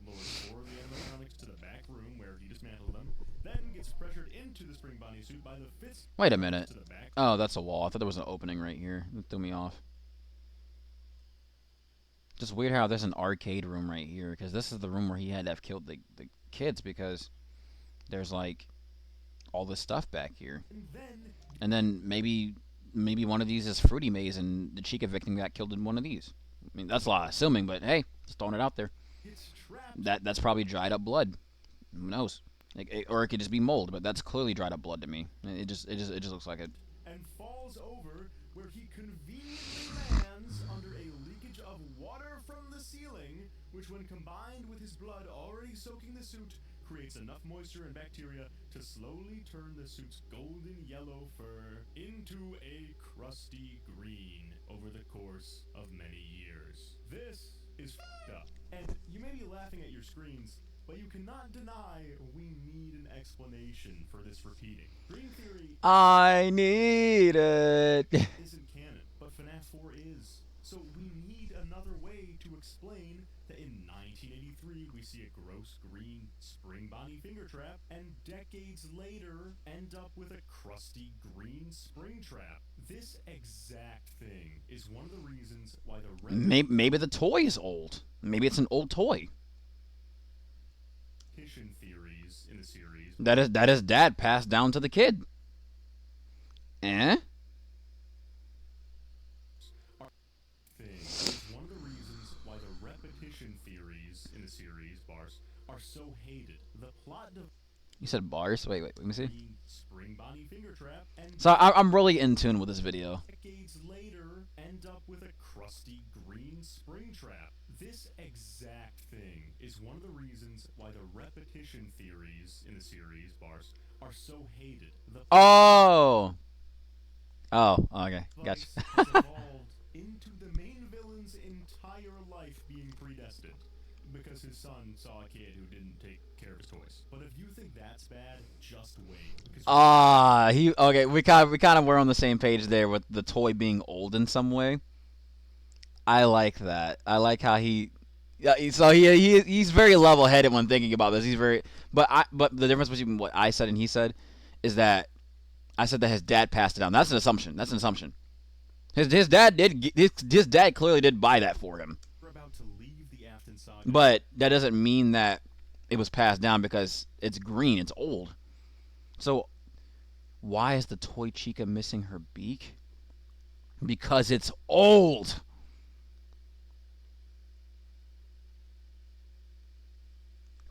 Lures 4 of the animatronics to the back room where he dismantled them, then gets pressured into the spring Bonnie suit by the 5th. Wait a minute. To the back. Oh, that's a wall. I thought there was an opening right here. It threw me off. Just weird how there's an arcade room right here, because this is the room where he had to have killed the kids, because there's like all this stuff back here. And then maybe one of these is Fruity Maze and the Chica victim got killed in one of these. I mean, that's a lot assuming, but hey, just throwing it out there. That's probably dried up blood. Who knows? Or it could just be mold, but that's clearly dried up blood to me. It just looks like it. And falls over where he conveniently lands under a leakage of water from the ceiling, which when combined with his blood already soaking the suit, creates enough moisture and bacteria to slowly turn the suit's golden yellow fur into a crusty green over the course of many years. This is f***ed up. And you may be laughing at your screens, but you cannot deny we need an explanation for this repeating. Green theory I need it. isn't canon, but FNAF 4 is. So we need another way to explain that in 1983 we see a gross green spring Bonnie finger trap, and decades later end up with a crusty green spring trap. This exact thing is one of the reasons why the Maybe the toy is old. Maybe it's an old toy. repetition theories in the series. That is dad passed down to the kid. Eh? Thing is one of the reasons why the repetition theories in the series bars are so hated. The plot of You said bars? Wait, let me see. Spring Bonnie finger trap and So I'm really in tune with this video. decades later end up with a crusty green spring trap. This exact thing is one of the reasons why the repetition theories in the series bars are so hated. The Oh. Oh, okay. Gotcha. device has evolved into the main villain's entire life being predestined because his son saw a kid who didn't take care of his toys. But if you think that's bad, just wait. Okay, we kind of were on the same page there with the toy being old in some way. I like that. I like how he's very level-headed when thinking about this. But the difference between what I said and he said is that I said that his dad passed it down. That's an assumption. His dad clearly did buy that for him. we're about to leave the Afton saga. But that doesn't mean that it was passed down because it's green, it's old. So why is the toy Chica missing her beak? Because it's old.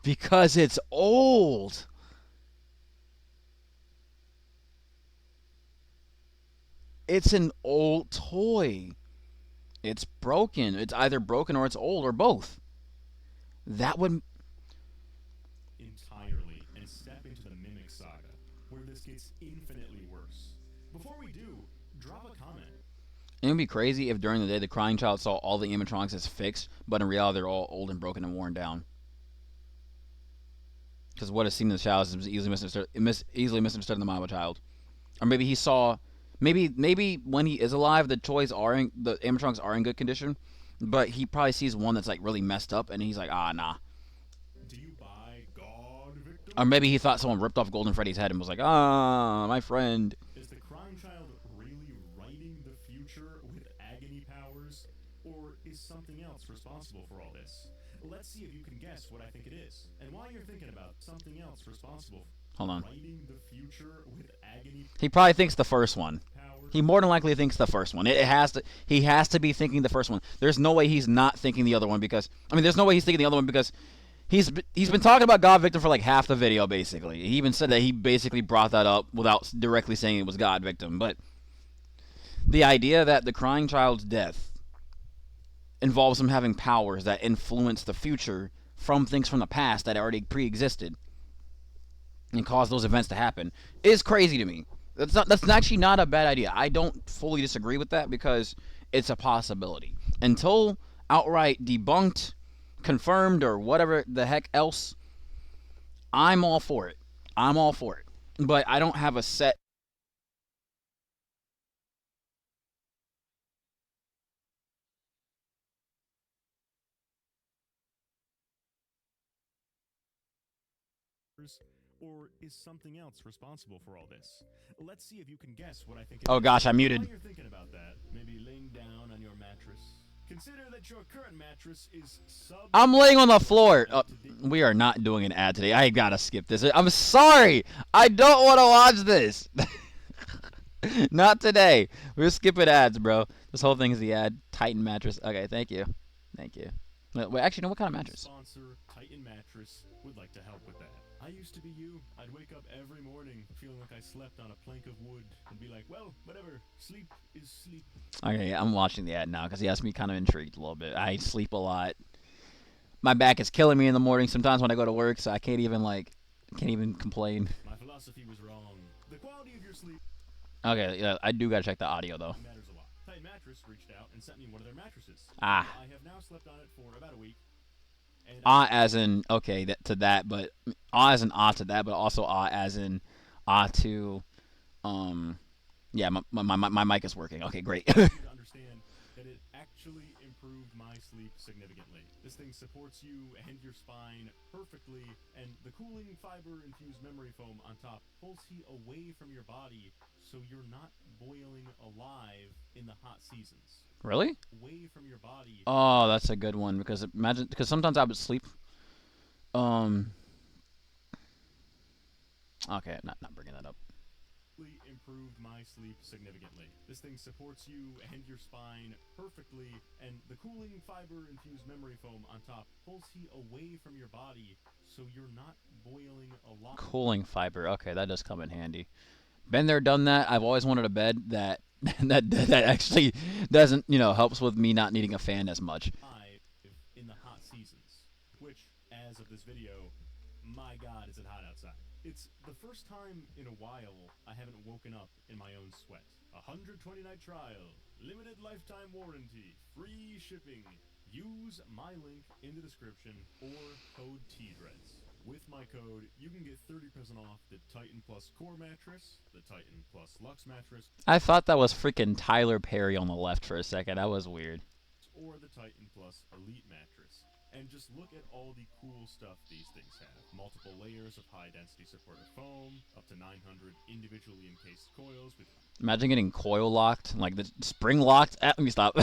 Because it's old. It's an old toy. It's broken. It's either broken or it's old or both. That would entirely and step into the Mimic saga, where this gets infinitely worse. Before we do, drop a comment. It would be crazy if during the day the crying child saw all the animatronics as fixed, but in reality they're all old and broken and worn down. Because what is seen in the child is easily misunderstood, easily misunderstood in the mind of a child. Or maybe he saw, maybe when he is alive, the animatronics are in good condition, but he probably sees one that's like really messed up, and he's like, ah, nah. Do you buy God, Or victim? maybe he thought someone ripped off Golden Freddy's head and was like, ah, my friend. Is the crying child really writing the future with agony powers? Or is something else responsible for all this? Let's see if you can guess what I think it is. And while you're thinking about something else responsible Hold for on. writing the future with agony He probably thinks the first one. powers. He more than likely thinks the first one. It has to. He has to be thinking the first one. There's no way he's not thinking the other one because. I mean, there's no way he's thinking the other one because he's been talking about God Victim for like half the video. Basically, he even said that he basically brought that up without directly saying it was God Victim. But the idea that the crying child's death involves him having powers that influence the future from things from the past that already pre-existed and cause those events to happen is crazy to me. That's actually not a bad idea. I don't fully disagree with that because it's a possibility. Until outright debunked, confirmed, or whatever the heck else, I'm all for it. I'm all for it. But I don't have a set. Or is something else responsible for all this? Let's see if you can guess what I think it Oh is. gosh, I While muted. you're thinking about that, maybe laying down on your mattress. Consider that your current mattress is sub. I'm laying on the floor. We are not doing an ad today. I gotta skip this. I'm sorry. I don't want to watch this. Not today. We're skipping ads, bro. This whole thing is the ad. Titan mattress. Okay, thank you. Thank you. Wait, actually, no. What kind of mattress? Sponsor Titan Mattress would like to help with that. I used to be you. I'd wake up every morning feeling like I slept on a plank of wood and be like, well, whatever. Sleep is sleep. Okay, I'm watching the ad now because he has me kind of intrigued a little bit. I sleep a lot. My back is killing me in the morning sometimes when I go to work, so I can't even complain. My philosophy was wrong. The quality of your sleep Okay, yeah, I do gotta check the audio though. matters a lot. Titan Mattress reached out and sent me one of their mattresses. Ah. I have now slept on it for about a week. And As in okay to that, but as in to that, but also as in to yeah. My mic is working. Okay, great. I want you to understand that it actually improved my sleep significantly. This thing supports you and your spine perfectly, and the cooling fiber-infused memory foam on top pulls heat away from your body so you're not boiling alive in the hot seasons. Really? Away from your body. Oh, that's a good one because imagine because sometimes I would sleep. Um. Okay, not bringing that up. Improved my sleep significantly. This thing supports you and your spine perfectly, and the cooling fiber-infused memory foam on top pulls heat away from your body so you're not boiling alive. Cooling fiber. Okay, that does come in handy. Been there, done that. I've always wanted a bed that that actually doesn't helps with me not needing a fan as much. In the hot seasons, which, as of this video, my God, is it hot outside. It's the first time in a while I haven't woken up in my own sweat. 120-night trial, limited lifetime warranty, free shipping. Use my link in the description or code TDREADS. With my code, you can get 30% off the Titan Plus Core mattress, the Titan Plus Luxe mattress, I thought that was freaking Tyler Perry on the left for a second. That was weird. or the Titan Plus Elite mattress. And just look at all the cool stuff these things have. Multiple layers of high-density supportive foam, up to 900 individually encased coils with Imagine getting coil locked, like the spring locked. Let me stop.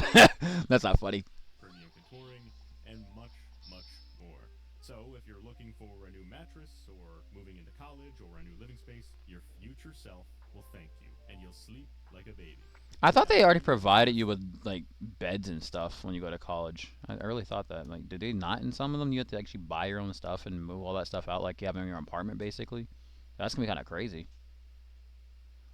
That's not funny. premium contouring, and much, much more. So if you're looking for a new mattress, or moving into college, or a new living space, your future self will thank you, and you'll sleep like a baby. I thought they already provided you with like beds and stuff when you go to college. I really thought that. Like, did they not in some of them? You have to actually buy your own stuff and move all that stuff out like you have in your apartment, basically. That's gonna be kind of crazy.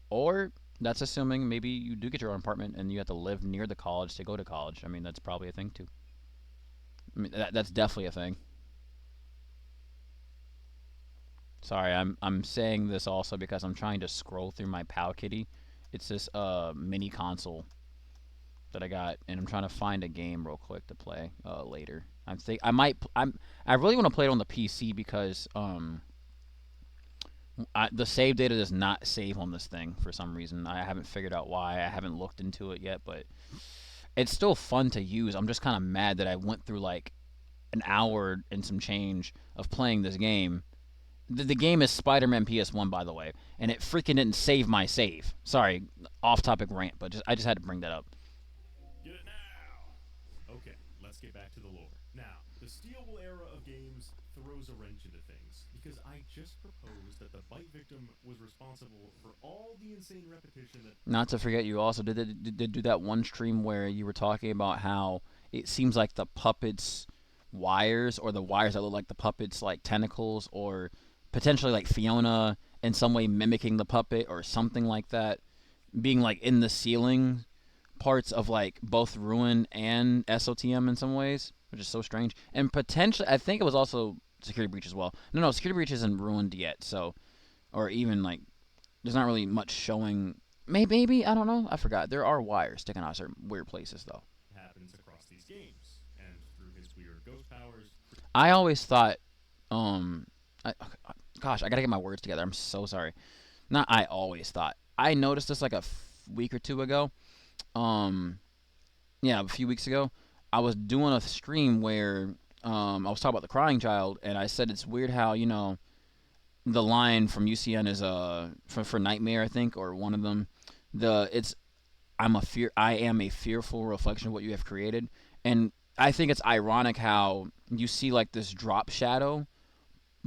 Or that's assuming maybe you do get your own apartment and you have to live near the college to go to college. I mean, that's probably a thing too. I mean, that's definitely a thing. Sorry, I'm saying this also because I'm trying to scroll through my Pow Kitty. It's this mini console that I got, and I'm trying to find a game real quick to play later. I might I really want to play it on the PC because the save data does not save on this thing for some reason. I haven't figured out why. I haven't looked into it yet, but it's still fun to use. I'm just kind of mad that I went through like an hour and some change of playing this game. The game is Spider-Man PS1, by the way, and it freaking didn't save my save. Sorry, off-topic rant, but I just had to bring that up. Get it now! Okay, let's get back to the lore. Now, the stealable era of games throws a wrench into things, because I just proposed that the bite victim was responsible for all the insane repetition that. Not to forget, you also did do that one stream where you were talking about how it seems like the puppets' wires, or the wires that look like the puppets' like tentacles, or potentially like Fiona in some way mimicking the puppet or something like that, being like in the ceiling parts of like both Ruin and SOTM in some ways, which is so strange. And potentially, I think it was also Security Breach as well. No, Security Breach isn't ruined yet, so or even like there's not really much showing. Maybe I don't know. I forgot. There are wires sticking out of certain weird places though. Happens across these games, and through his weird ghost powers. I always thought, um, I, gosh, I gotta get my words together. I'm so sorry. Not I always thought. I noticed this like a week or two ago. Um, yeah, a few weeks ago. I was doing a stream where I was talking about the crying child, and I said it's weird how the line from UCN is for Nightmare, I think, or one of them. It's I am a fearful reflection of what you have created, and I think it's ironic how you see like this drop shadow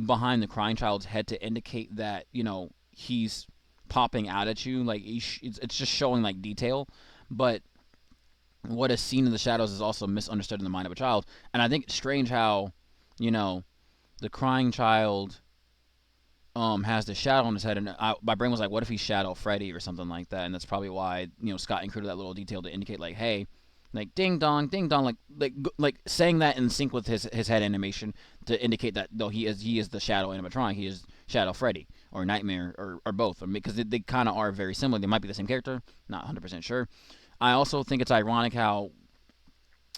behind the crying child's head to indicate that he's popping out at you, like it's just showing like detail, but what is seen in the shadows is also misunderstood in the mind of a child. And I think it's strange how you know the crying child has the shadow on his head, and my brain was like, what if he's Shadow Freddy or something like that? And that's probably why Scott included that little detail to indicate like, hey, like ding dong, like saying that in sync with his head animation to indicate that though he is the Shadow animatronic, he is Shadow Freddy or Nightmare or both, because they kind of are very similar. They might be the same character, not 100% sure. I also think it's ironic how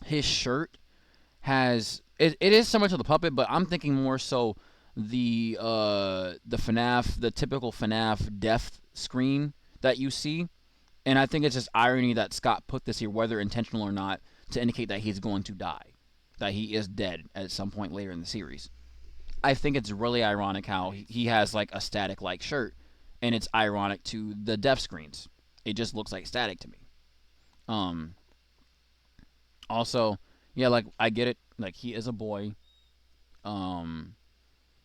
his shirt it is similar to the puppet, but I'm thinking more so the FNAF, the typical FNAF death screen that you see. And I think it's just irony that Scott put this here, whether intentional or not, to indicate that he's going to die, that he is dead at some point later in the series. I think it's really ironic how he has like a static like shirt, and it's ironic to the death screens. It just looks like static to me. Um, Also, yeah, like I get it. Like he is a boy. Um,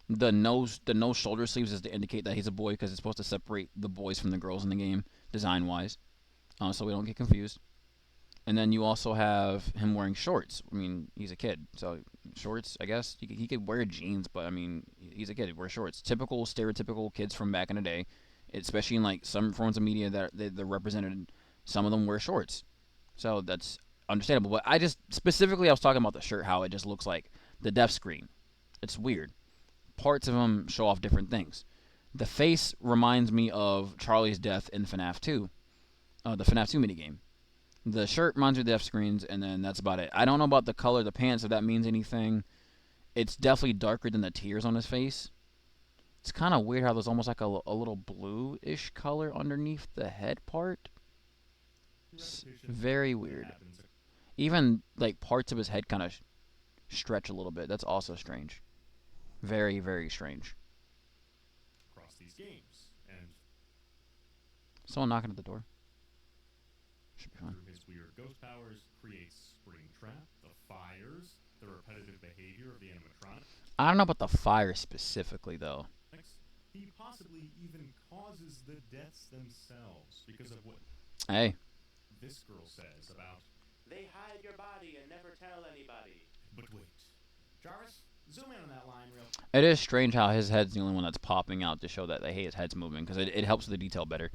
the no shoulder sleeves is to indicate that he's a boy because it's supposed to separate the boys from the girls in the game design wise, so we don't get confused. And then you also have him wearing shorts. I mean, he's a kid, so shorts. I guess he could wear jeans, but I mean, he's a kid. He wears shorts. Typical, stereotypical kids from back in the day, especially in like some forms of media that they're represented. Some of them wear shorts, so that's understandable. But I was talking about the shirt, how it just looks like the death screen. It's weird. Parts of him show off different things. The face reminds me of Charlie's death in FNAF 2, the FNAF 2 minigame. The shirt reminds me of the death screens, and then that's about it. I don't know about the color of the pants, if that means anything. It's definitely darker than the tears on his face. It's kind of weird how there's almost like a little bluish color underneath the head part. Very weird. Even like parts of his head kind of stretch a little bit. That's also strange. Very, very strange. Across these games, and Someone knocking at the door. Should be fine. through his weird ghost powers, creates Springtrap, the fires, the repetitive behavior of the animatronics. I don't know about the fire specifically though. He possibly even causes the deaths themselves because of what Hey, this girl says about. They hide your body and never tell anybody. But wait, Jarvis, zoom in on that line real it is strange how his head's the only one that's popping out to show that hey, his head's moving because it helps with the detail better.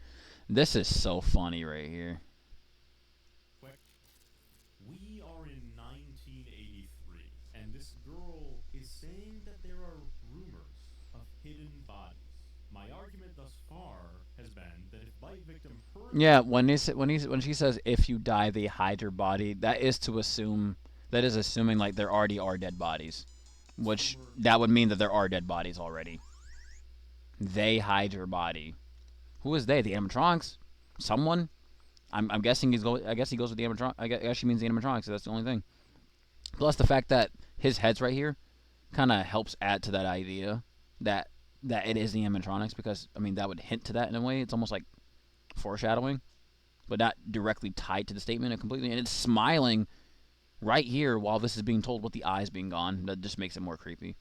This is so funny right here. quick. We are in 1983, and this girl is saying that there are rumors of hidden bodies. My argument thus far has has been that if bite victim heard Yeah, when she says if you die they hide your body, that is to assume that is assuming like there already are dead bodies, which rumor, that would mean that there are dead bodies already. They hide your body. Who is they? The animatronics? Someone? I'm guessing he's go. I guess he goes with the animatronics. I guess she means the animatronics. So that's the only thing. Plus the fact that his head's right here kind of helps add to that idea that it is the animatronics, because I mean that would hint to that in a way. It's almost like foreshadowing, but not directly tied to the statement completely. And it's smiling right here while this is being told with the eyes being gone. That just makes it more creepy.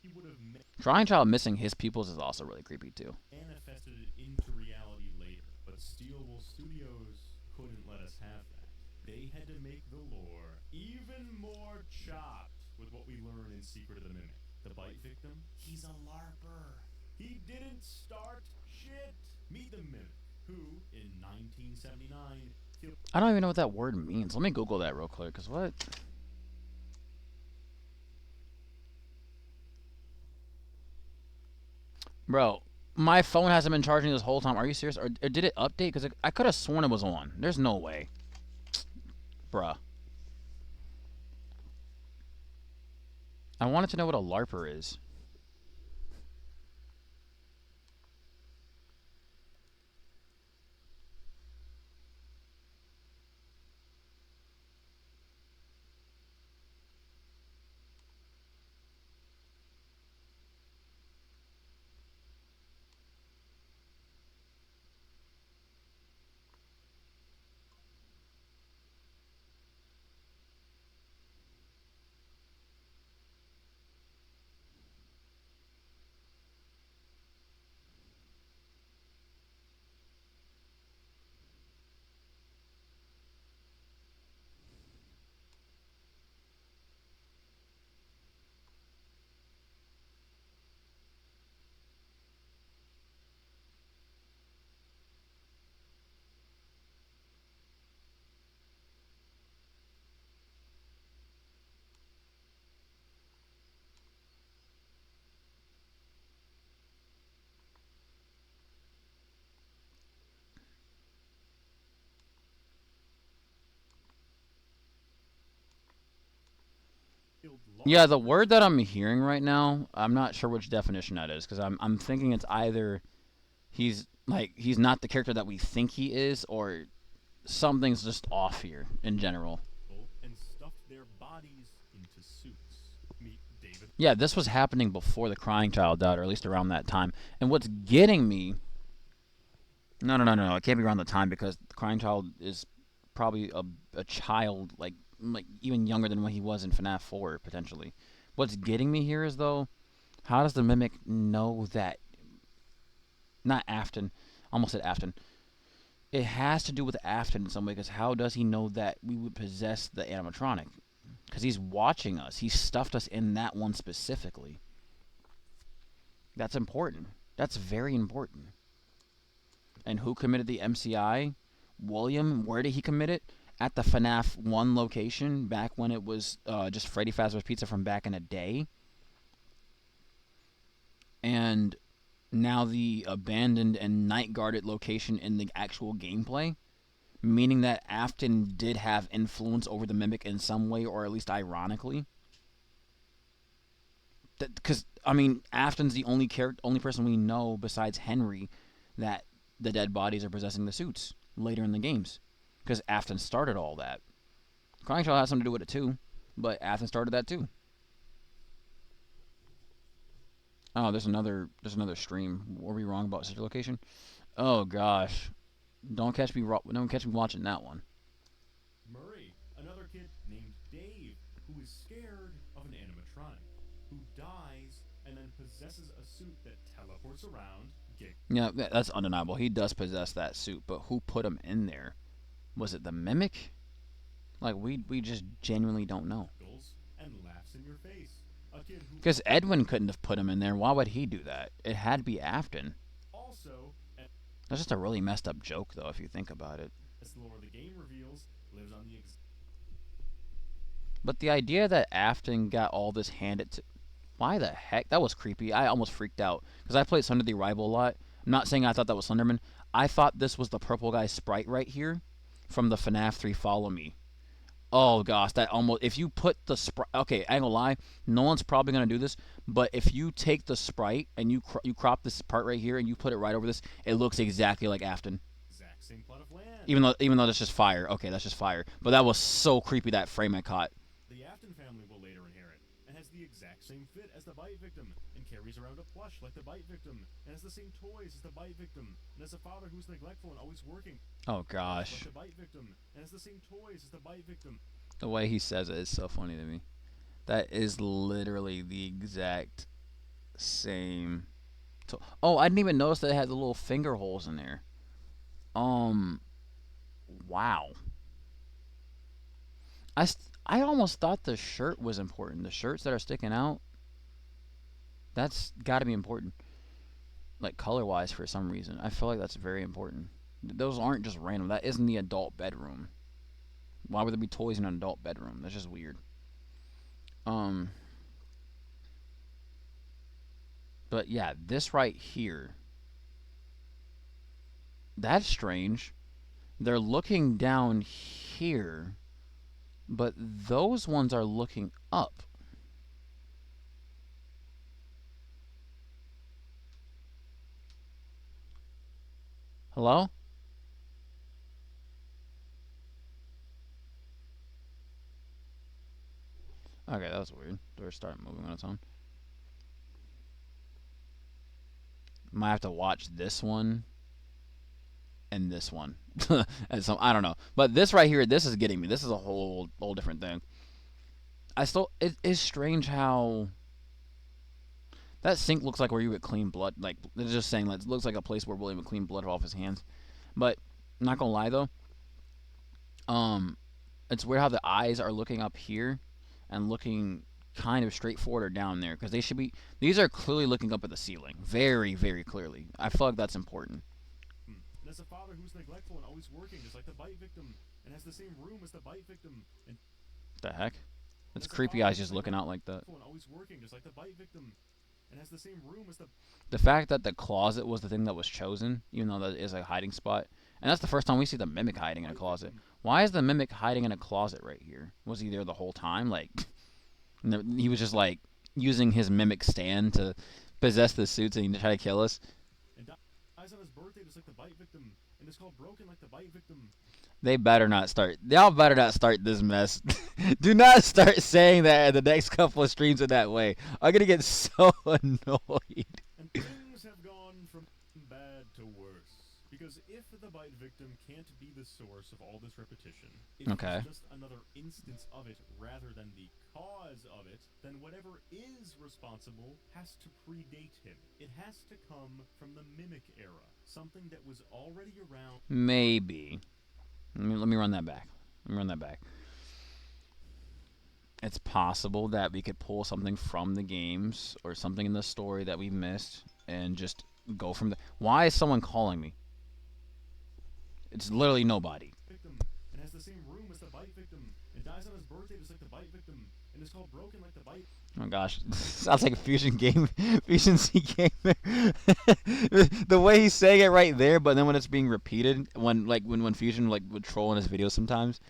he would have Crying child missing his pupils is also really creepy too. manifested it into reality later, but Steelable Studios couldn't let us have that. They had to make the lore even more chopped with what we learn in Secret of the Mimic. The bite victim, he's a LARPer. He didn't start shit. Meet the Mimic, who, in 1979, killed. I don't even know what that word means. Let me Google that real quick, because what? Bro, my phone hasn't been charging this whole time. Are you serious? Or did it update? Because I could have sworn it was on. There's no way. Bruh. I wanted to know what a LARPer is. Yeah, the word that I'm hearing right now, I'm not sure which definition that is, because I'm thinking it's either he's not the character that we think he is, or something's just off here in general. And stuffed their bodies into suits. Meet David. Yeah, this was happening before the crying child died, or at least around that time. And what's getting me? No. It can't be around the time, because the crying child is probably a child, like even younger than when he was in FNAF 4 potentially. What's getting me here is though, how does the mimic know that? Not Afton, almost said Afton. It has to do with Afton in some way, because how does he know that we would possess the animatronic? Because he's watching us. He stuffed us in that one specifically. That's important. That's very important. And who committed the MCI? William. Where did he commit it? At the FNAF 1 location, back when it was just Freddy Fazbear's Pizza from back in a day. And now the abandoned and night guarded location in the actual gameplay, meaning that Afton did have influence over the Mimic in some way, or at least ironically. Because I mean, Afton's the only person we know besides Henry that the dead bodies are possessing the suits later in the games, because Afton started all that. Crying Child has something to do with it too, but Afton started that too. Oh, there's another stream. Were we wrong about such a location? Oh gosh, don't catch me watching that one. Murray, another kid named Dave, who is scared of an animatronic, who dies and then possesses a suit that teleports around. Yeah, that's undeniable. He does possess that suit, but who put him in there? Was it the Mimic? Like, we just genuinely don't know. And laughs in your face. Because Edwin couldn't have put him in there. Why would he do that? It had to be Afton. Also, that's just a really messed up joke, though, if you think about it. As the lore of the game reveals, lives on the but the idea that Afton got all this handed to... Why the heck? That was creepy. I almost freaked out. Because I played Sunday the Arrival a lot. I'm not saying I thought that was Slenderman. I thought this was the purple guy's sprite right here from the FNAF 3 Follow Me. Oh gosh, that almost, if you put the sprite, okay, I ain't gonna lie, no one's probably gonna do this, but if you take the sprite and you crop this part right here and you put it right over this, it looks exactly like Afton. Exact same plot of land. Even though that's just fire. Okay, that's just fire. But that was so creepy, that frame I caught. The Afton family will later inherit, and has the exact same fit as the bite victim, and carries around a plush like the bite victim, and has the same toys as the bite victim, and has a father who's neglectful and always working Oh like gosh, the bite victim, and has the same toys as the bite victim. the way he says it is so funny to me. That is literally the exact same. Oh, I didn't even notice that it had the little finger holes in there. Um, wow. I almost thought the shirt was important. The shirts that are sticking out, that's got to be important. Like color wise, for some reason, I feel like that's very important. Those aren't just random. That isn't the adult bedroom. Why would there be toys in an adult bedroom? That's just weird. Um, but yeah, this right here, that's strange. They're looking down here, but those ones are looking up. Hello? Okay, that was weird. Door started moving on its own. Might have to watch this one and this one. And some, I don't know. But this right here, this is getting me. This is a whole different thing. It is strange how that sink looks like where you would clean blood. Like, it's just saying, like, it looks like a place where William would clean blood off his hands. But I'm not gonna lie though, um, it's weird how the eyes are looking up here and looking kind of straight forward or down there, because they should be. These are clearly looking up at the ceiling, very, very clearly. I feel like that's important. And has a father who's neglectful and always working, just like the bite victim, and has the same room as the bite victim, and The heck? It's has a creepy father eyes who's just looking out like that. neglectful and always working, just like the bite victim, and has the same room as the. The fact that the closet was the thing that was chosen, even though that is a hiding spot, and that's the first time we see the mimic hiding in a closet. Why is the mimic hiding in a closet right here? Was he there the whole time? Like, he was just like using his mimic stand to possess the suits and try to kill us. And dies on his birthday, just like the bite victim, and is called broken like the bite victim. They better not start. Y'all better not start this mess. Do not start saying that in the next couple of streams in that way. I'm gonna get so annoyed. And things have gone from bad to worse. Because if the bite victim can't be the source of all this repetition, if Okay. it's just another instance of it rather than the cause of it, then whatever is responsible has to predate him. It has to come from the mimic era, something that was already around. Maybe. Let me run that back. Let me run that back. It's possible that we could pull something from the games or something in the story that we missed and just go from there. Why is someone calling me? It's literally nobody. Victim, and has the same room as the bite victim, and dies on his birthday just like the bite victim, and is called broken like the bite. Oh gosh, sounds like a Fusion game, Fusion C gamer. The way he's saying it right there, but then when it's being repeated, when Fusion like would troll in his videos sometimes,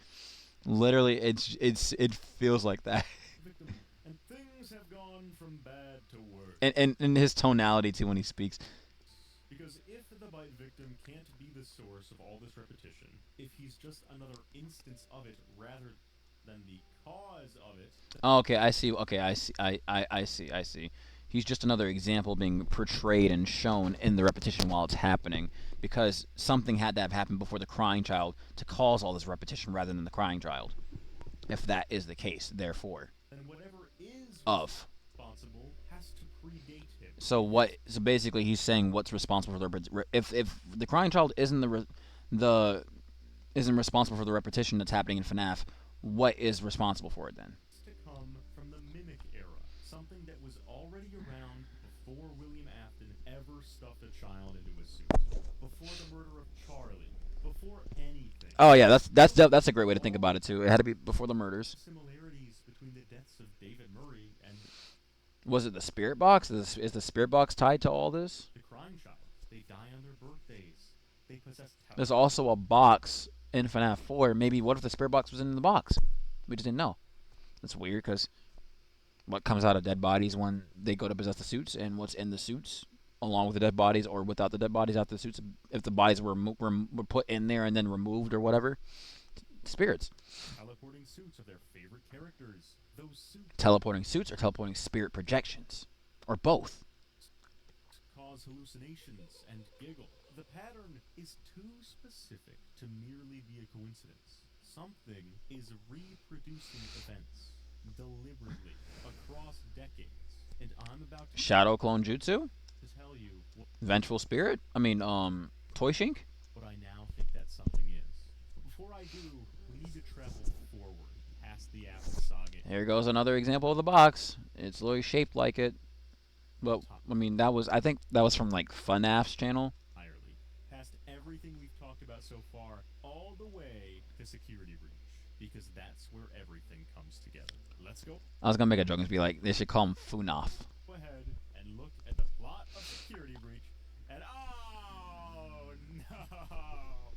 literally it feels like that. Victim, and things have gone from bad to worse. And his tonality too when he speaks. Because if the bite victim can't be the source of all this repetition, if he's just another instance of it rather than the cause of it. Oh, okay, I see. Okay, I see. I see. He's just another example being portrayed and shown in the repetition while it's happening, because something had to have happened before the crying child to cause all this repetition rather than the crying child. If that is the case, therefore, then whatever is of. responsible has to predate him. So basically he's saying what's responsible for the if the crying child isn't the isn't responsible for the repetition that's happening in FNAF, what is responsible for it then? To come from the mimic era, something that was already around before William Afton ever stuffed a child into a suit, before the murder of Charlie, before anything. Oh yeah, that's a great way to think about it too. It had to be before the murders. Similarities between the deaths of David Murray and Was it the spirit box? Is the spirit box tied to all this? the crying child. They die on their birthdays. They possess There's also a box in FNAF 4. Maybe what if the spirit box was in the box? We just didn't know. That's weird because what comes out of dead bodies when they go to possess the suits, and what's in the suits along with the dead bodies or without the dead bodies after the suits, if the bodies were put in there and then removed or whatever, spirits. teleporting suits of their favorite characters. Those suits Teleporting suits or teleporting spirit projections, or both. cause hallucinations and giggle. The pattern is too specific to merely be a coincidence. Something is reproducing events deliberately across decades, and I'm about to Shadow clone jutsu, tell you vengeful spirit. I mean, toy shink. what I now think that something is. But before I do, we need to travel forward past the Apple saga. Here goes another example of the box. It's literally shaped like it. But I mean, I think that was from like FNAF's channel. Entirely. Past everything we've talked about so far, all the way to Security Breach. Because that's where everything comes together. Let's go I was gonna make a joke and be like, they should call him FNAF. ahead and look at the plot of Security Breach. And oh no!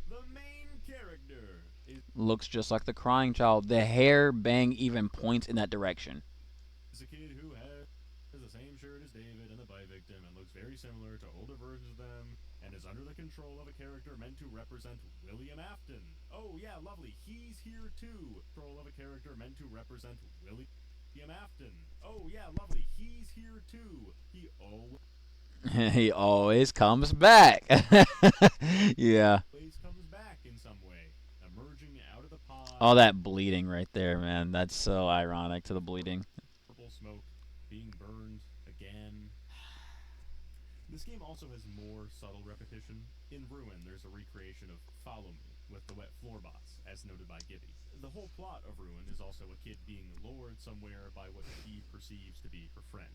The main character is Looks just like the crying child. The hair bang even points in that direction. a kid who has the same shirt as David and the bite victim and looks very similar to older versions of them and is under the control of a character meant to represent William Afton. Oh yeah, lovely. He's here too. Control of a character meant to represent William Afton. Oh yeah, lovely. He's here too. He He always comes back. Yeah. always comes back in some way, emerging out of the pod. All that bleeding right there, man. That's so ironic to the bleeding. Purple smoke, being burned again. This game also has more subtle repetition. In Ruin, there's a recreation of Follow Me with the wet floor bots, as noted by Gibby. The whole plot of Ruin is also a kid being lured somewhere by what he perceives to be her friend.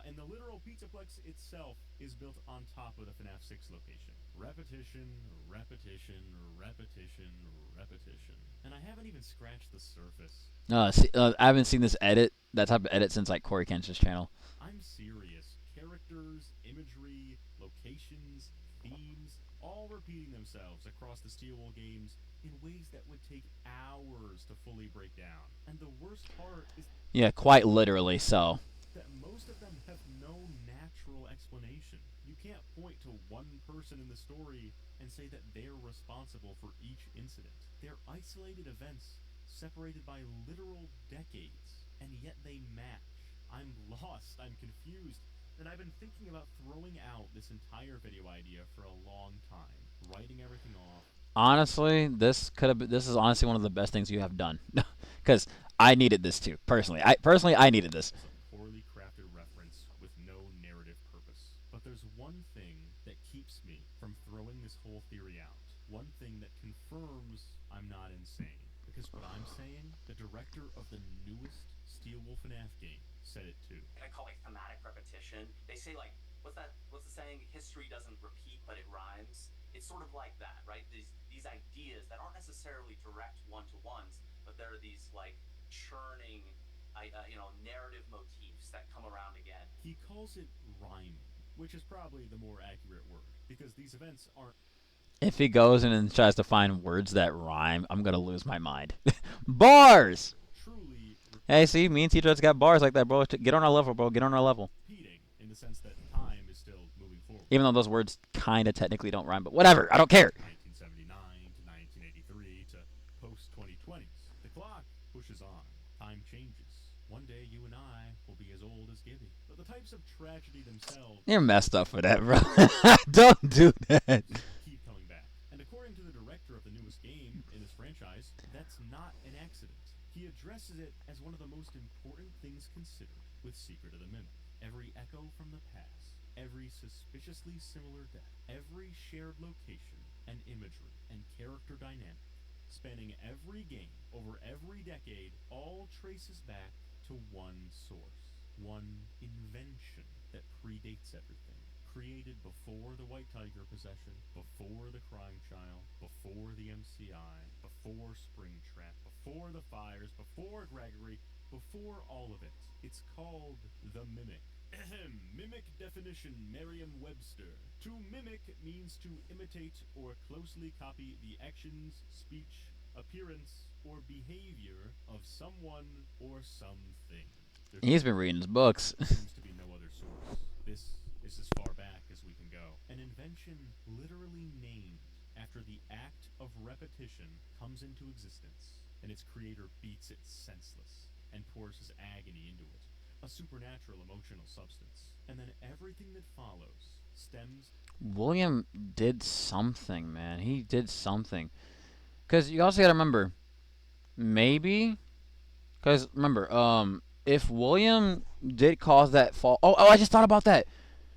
And the literal Pizzaplex itself is built on top of the FNAF 6 location. Repetition, repetition, repetition, repetition. And I haven't even scratched the surface. I haven't seen this edit, that type of edit, since like Corey Kenshin's channel. I'm serious. Characters, imagery, locations, themes, all repeating themselves across the Steelwool games in ways that would take hours to fully break down. And the worst part is Yeah, quite literally so. that most of them have no natural explanation. You can't point to one person in the story and say that they're responsible for each incident. They're isolated events separated by literal decades, and yet they match. I'm lost, I'm confused, and I've been thinking about throwing out this entire video idea for a long time, writing everything off. Honestly, this is honestly one of the best things you have done. Cuz I needed this too, personally. I needed this. It's a poorly crafted reference with no narrative purpose. But there's one thing that keeps me from throwing this whole theory out. One thing that confirms I'm not insane. Because what I'm saying, the director of the newest Steelwool FNAF game said it too. I call it thematic repetition. They say like, what's the saying? History doesn't repeat, but it rhymes. It's sort of like that, right? These ideas that aren't necessarily direct one-to-ones, but there are these like churning, narrative motifs that come around again. He calls it rhyming, which is probably the more accurate word, because these events aren't. If he goes in and tries to find words that rhyme, I'm gonna lose my mind. Bars! Truly Hey, see, me and T-Dread's got bars like that, bro. Get on our level, bro. Get on our level. repeating in the sense that time is still moving forward. Even though those words kind of technically don't rhyme, but whatever. I don't care. 1979 to 1983 to post-2020s. The clock pushes on. Time changes. One day you and I will be as old as Gibby. But the types of tragedy themselves You're messed up for that, bro. Don't do that. keep coming back. And according to the director of the newest game in this franchise, that's not an accident. He addresses it as one of the most important things considered with Secret of the Mimic. Every echo from the past, every suspiciously similar death, every shared location and imagery and character dynamic, spanning every game over every decade, all traces back to one source, one invention that predates everything. Created before the White Tiger possession, before the Crying Child, before the MCI, before Springtrap, before the fires, before Gregory, before all of it. It's called the Mimic. Mimic Definition Merriam-Webster. To mimic means to imitate or closely copy the actions, speech, appearance, or behavior of someone or something. There He's been reading his books. seems to be no other source. This is as far back as we can go. An invention literally named after the act of repetition comes into existence, and its creator beats it senseless and pours his agony into it. A supernatural emotional substance. And then everything that follows stems. William did something, man. He did something. Because you also got to remember, maybe, because remember, if William did cause that fall. Oh, I just thought about that.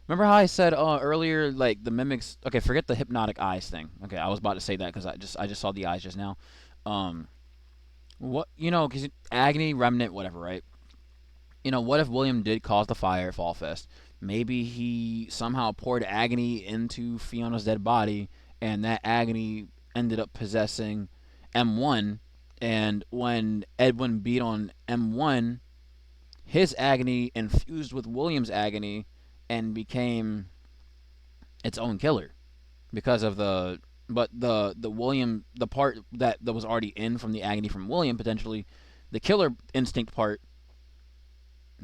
Remember how I said earlier, like the mimics. Okay, forget the hypnotic eyes thing. Okay, I was about to say that because I just saw the eyes just now. What because agony, remnant, whatever, right? What if William did cause the fire at Fall Fest? Maybe he somehow poured agony into Fiona's dead body, and that agony ended up possessing M1. And when Edwin beat on M1, his agony infused with William's agony and became its own killer because of the but the William the part that was already in from the agony from William potentially the killer instinct part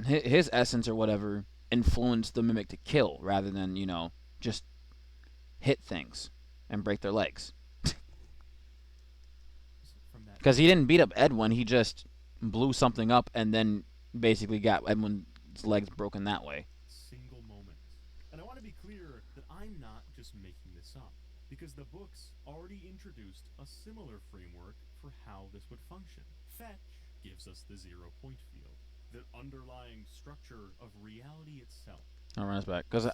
his essence or whatever influenced the mimic to kill rather than just hit things and break their legs From that because he didn't beat up Edwin, he just blew something up and then basically got Edwin's legs broken that way. single moment. And I want to be clear that I'm not just making this up, because the books already introduced a similar framework for how this would function. Fetch gives us the 0-point field, the underlying structure of reality itself. I'll run this back because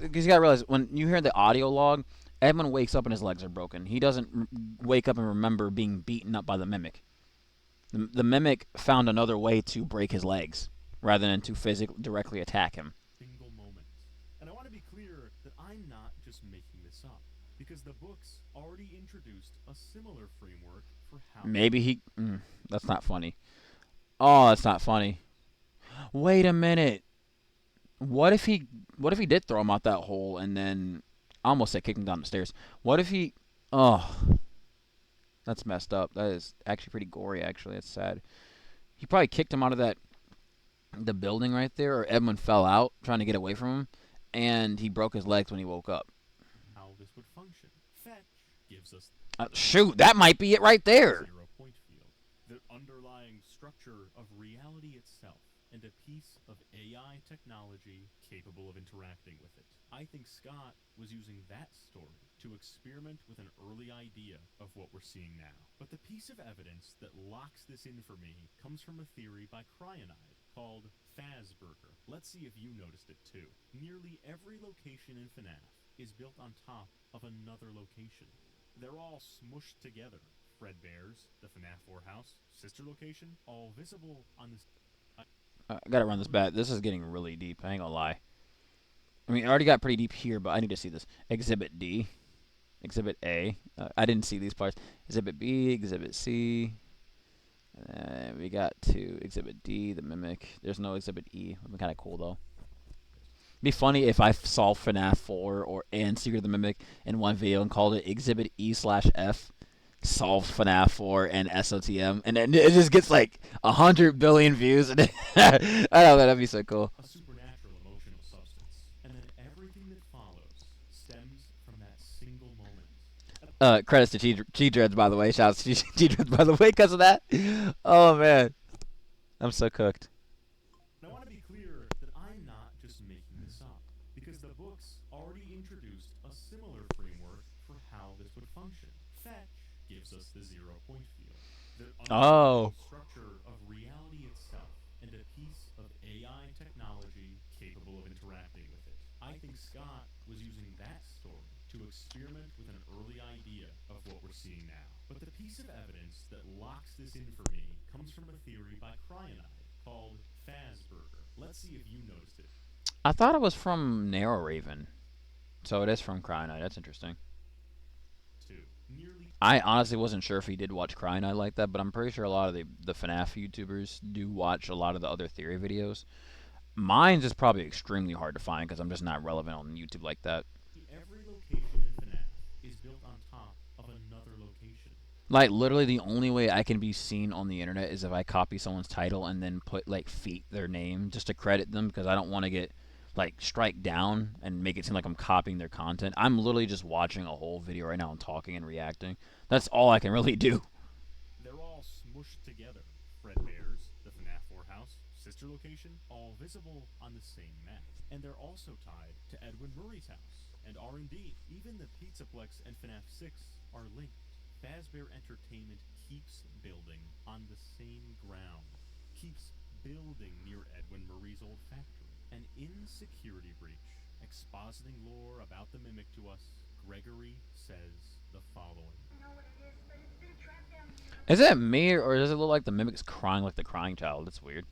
you gotta realize when you hear the audio log, Edwin wakes up and his legs are broken. He doesn't wake up and remember being beaten up by the mimic. The mimic found another way to break his legs rather than to physically directly attack him. Single moment. And I want to be clear that I'm not just making this up, because the books already introduced a similar framework for how. Maybe he. That's not funny. Oh, that's not funny. Wait a minute. What if he did throw him out that hole and then I almost said kick him down the stairs. What if he? Oh, that's messed up. That is actually pretty gory. Actually, that's sad. He probably kicked him out of the building right there, or Edmund fell out trying to get away from him, and he broke his legs when he woke up. How this would function. Fetch gives us Shoot, that might be it right there. 0-point field, the underlying structure of reality itself, and a piece of AI technology capable of interacting with it. I think Scott was using that story to experiment with an early idea of what we're seeing now. But the piece of evidence that locks this in for me comes from a theory by Cryonide called Fazburger. Let's see if you noticed it too. Nearly every location in FNAF is built on top of another location. They're all smushed together. Fredbear's, the FNAF 4 house, sister location, all visible on this. I gotta run this back. This is getting really deep. I ain't gonna lie. I mean, I already got pretty deep here, but I need to see this. Exhibit D. Exhibit A. I didn't see these parts. Exhibit B. Exhibit C. We got to Exhibit D, the Mimic. There's no Exhibit E. That'd be kind of cool, though. It'd be funny if I solved FNAF 4 and Secret of the Mimic in one video and called it Exhibit E/F. Solved FNAF 4 and SOTM, and then it just gets like 100 billion views. And I don't know, that'd be so cool. A supernatural emotional substance, and then everything that follows stems from that single moment. Credits to G-Dreads, by the way. Shouts to G-Dreads, by the way, because of that. Oh, man. I'm so cooked. And I want to be clear that I'm not just making this up, because the books already introduced a similar framework for how this would function. Fetch gives us the 0-point field, the Oh. structure of reality itself, and a piece of AI technology capable of interacting with it. I think Scott was using that story to experiment with an early idea of what we're seeing now. But the piece of evidence that locks this in for me comes from a theory by Cryonide called Fazburger. Let's see if you noticed it. I thought it was from Narrow Raven. So it is from Cryonite. That's interesting. Nearly I honestly wasn't sure if he did watch Cryonite like that, but I'm pretty sure a lot of the FNAF YouTubers do watch a lot of the other theory videos. Mine's is probably extremely hard to find because I'm just not relevant on YouTube like that. Every location in FNAF is built on top of another location. Like literally, the only way I can be seen on the internet is if I copy someone's title and then put like feet their name just to credit them because I don't want to get like strike down and make it seem like I'm copying their content. I'm literally just watching a whole video right now and talking and reacting. That's all I can really do. They're all smushed together. Fredbear's, the FNAF 4 house, sister location, all visible on the same map. And they're also tied to Edwin Murray's house and R&D. Even the Pizzaplex and FNAF 6 are linked. Fazbear Entertainment keeps building on the same ground, keeps building near Edwin Murray's old factory. An insecurity breach, expositing lore about the Mimic to us, Gregory says the following. Is that me or does it look like the Mimic's crying like the crying child? That's weird.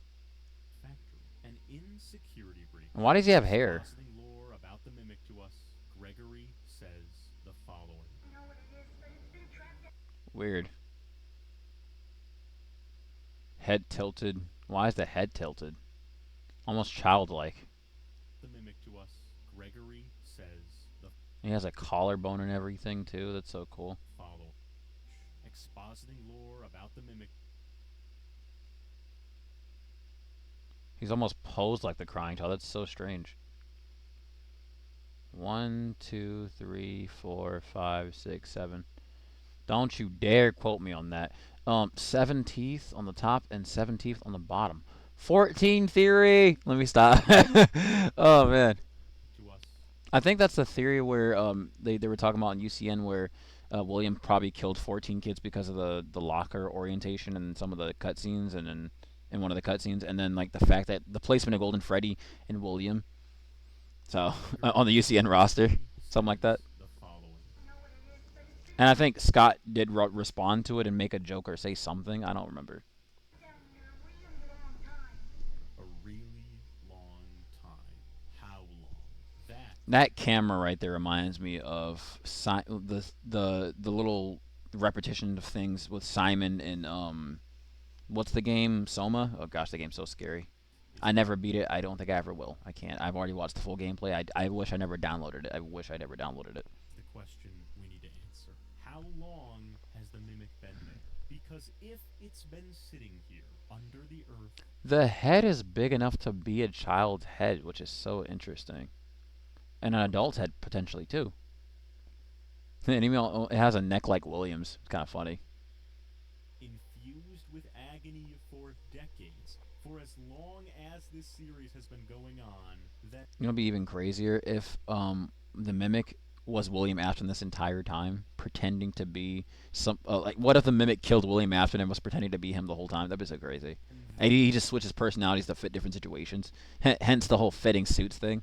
Factory. An insecurity breach. Why does he have hair? Expositing lore about the Mimic to us, Gregory says the following. Weird. Head tilted. Why is the head tilted? Almost childlike. The Mimic to us, Gregory says the He has a collarbone and everything too. That's so cool. following. Expositing lore about the Mimic. He's almost posed like the crying child. That's so strange. 1, 2, 3, 4, 5, 6, 7. Don't you dare quote me on that. 7 teeth on the top and 7 teeth on the bottom. 14 theory. Let me stop. Oh man. To us, I think that's the theory where they were talking about in UCN where William probably killed 14 kids because of the locker orientation and some of the cutscenes and then in one of the cutscenes and then like the fact that the placement of Golden Freddy and William. So on the UCN roster, something like that. the following. And I think Scott did respond to it and make a joke or say something. I don't remember. A really long time. How long? That That camera right there reminds me of the little repetition of things with Simon and what's the game? Soma? Oh gosh, the game's so scary. I never beat it. I don't think I ever will. I can't. I've already watched the full gameplay. I wish I never downloaded it. I wish I never downloaded it. the question we need to answer. How long has the Mimic been there? Because if it's been sitting here under the earth, The head is big enough to be a child's head, which is so interesting. And an adult's head potentially too. And even though it has a neck like Williams. It's kind of funny. infused with agony for decades, for as long as this series has been going on, that You know, it'd be even crazier if the Mimic was William Afton this entire time, pretending to be some like. What if the Mimic killed William Afton and was pretending to be him the whole time? That'd be so crazy. And he just switches personalities to fit different situations. Hence the whole fitting suits thing.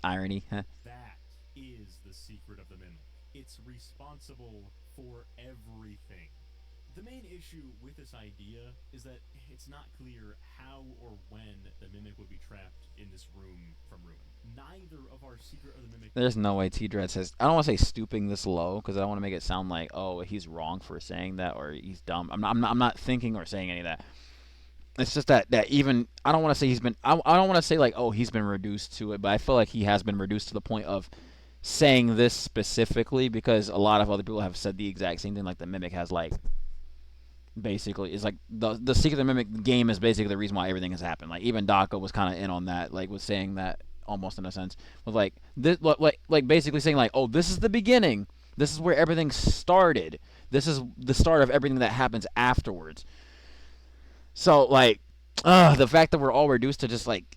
Irony. that is the secret of the Mimic. It's responsible for everything. The main issue with this idea is that it's not clear how or when the Mimic would be trapped in this room from ruin. Neither of our Secret of the Mimic There's no way T-Dread says. I don't want to say stooping this low because I don't want to make it sound like oh he's wrong for saying that or he's dumb. I'm not thinking or saying any of that. It's just that even I don't want to say he's been. I don't want to say like oh he's been reduced to it, but I feel like he has been reduced to the point of saying this specifically because a lot of other people have said the exact same thing. Like the Mimic has like basically it's like the Secret of the Mimic game is basically the reason why everything has happened. Like even Daka was kind of in on that, like was saying that almost in a sense with like this like basically saying like oh this is the beginning. This is where everything started. This is the start of everything that happens afterwards. So like, the fact that we're all reduced to just like,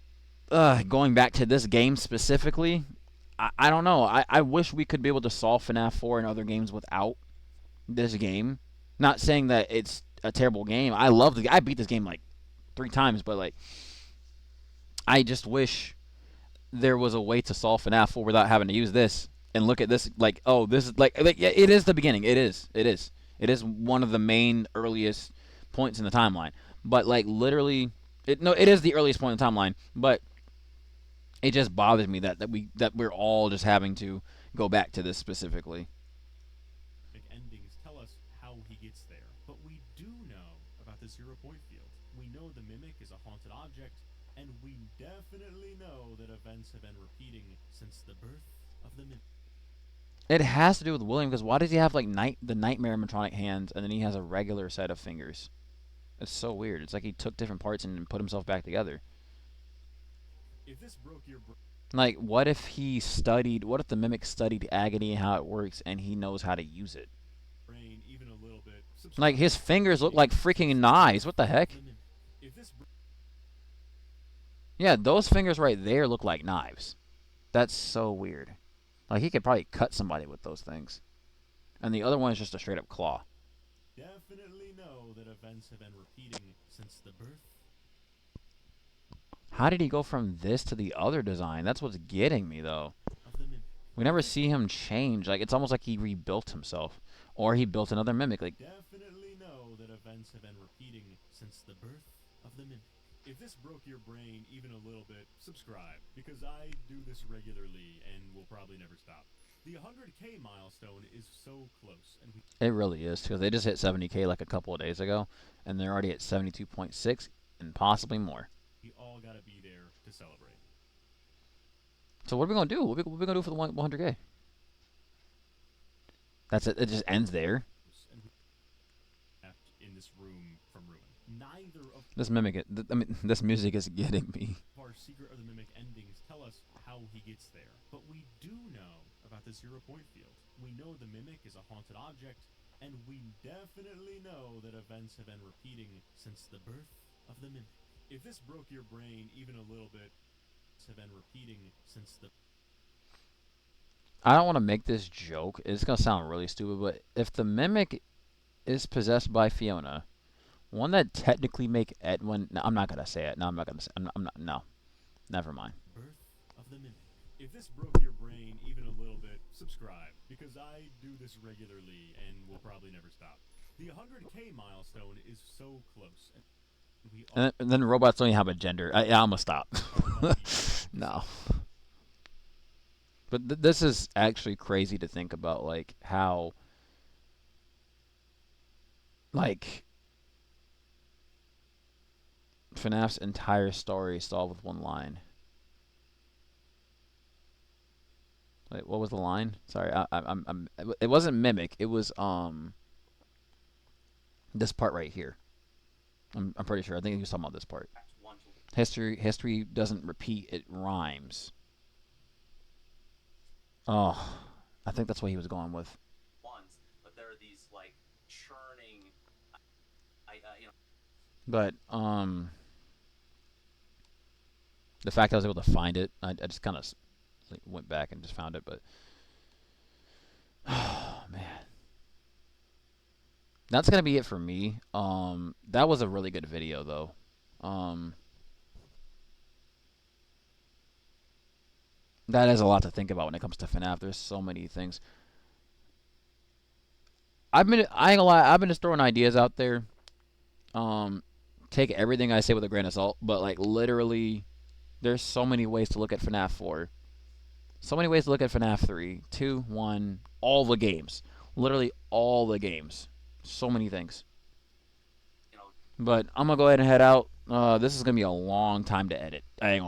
going back to this game specifically, I don't know. I wish we could be able to solve FNAF 4 and other games without this game. Not saying that it's a terrible game. I beat this game like 3 times, but like, I just wish there was a way to solve FNAF 4 without having to use this and look at this like, oh, this is like yeah, it is the beginning. It is one of the main earliest points in the timeline. But like literally, it is the earliest point in the timeline. But it just bothers me that we're all just having to go back to this specifically. endings tell us how he gets there, but we do know about the 0 point field. We know the Mimic is a haunted object, And we definitely know that events have been repeating since the birth of the mimic. It has to do with William, because why does he have like the nightmare animatronic hands and then he has a regular set of fingers? It's so weird. It's like he took different parts and put himself back together. If this broke your brain, Like, what if he studied? What if the mimic studied agony and how it works, and he knows how to use it? even a little bit, Like subscribe his fingers look like because freaking it's knives. What the the heck? mimic. If this Yeah, those fingers right there look like knives. That's so weird. Like he could probably cut somebody with those things. And the other one is just a straight up claw. definitely know that events have been repeating since the birth How did he go from this to the other design? That's what's getting me though. of the mimic. We never see him change. Like it's almost like he rebuilt himself, or he built another mimic. Like Definitely know that events have been repeating since the birth of the mimic. If this broke your brain even a little bit, subscribe because I do this regularly and will probably never stop. The 100K milestone is so close, and we it really is, because they just hit 70K like a couple of days ago, and they're already at 72.6 and possibly more. all gotta be there to celebrate. So what are we gonna do? What are we gonna do for the 100K? That's it. It just ends there. And we left in this room from ruin. Neither of This mimic, I mean, this music is getting me. our Secret of the Mimic endings tell us how he gets there, but we do know about the 0 point field. We know the Mimic is a haunted object, and we definitely know that events have been repeating since the birth of the Mimic. If this broke your brain even a little bit, have been repeating since the I don't want to make this joke. It's gonna sound really stupid, but if the mimic is possessed by Fiona, won't that technically make Edwin? No, I'm not gonna say it. No, I'm not gonna say. I'm not. No, never mind. birth of the Mimic. If this broke your brain even a little bit, subscribe because I do this regularly and will probably never stop. The 100K milestone is so close. And we all And then robots don't even have a gender. Yeah, I'm gonna stop. are lucky to No. But this is actually crazy to think about, like how, like FNAF's entire story solved with one line. Wait, what was the line? Sorry, I'm. It wasn't mimic. It was this part right here. I'm pretty sure. I think he was talking about this part. Act one to History doesn't repeat. It rhymes. Oh, I think that's what he was going with. ones, but there are these like churning, you know, But the fact I was able to find it, I just kind of went back and just found it. But oh man, that's gonna be it for me. That was a really good video though. That is a lot to think about when it comes to FNAF. There's so many things. I ain't gonna lie, I've been just throwing ideas out there. Take everything I say with a grain of salt, but like literally, there's so many ways to look at FNAF 4. So many ways to look at FNAF 3, 2, 1, all the games. Literally all the games. So many things. you know, But I'm gonna go ahead and head out. This is gonna be a long time to edit. I ain't gonna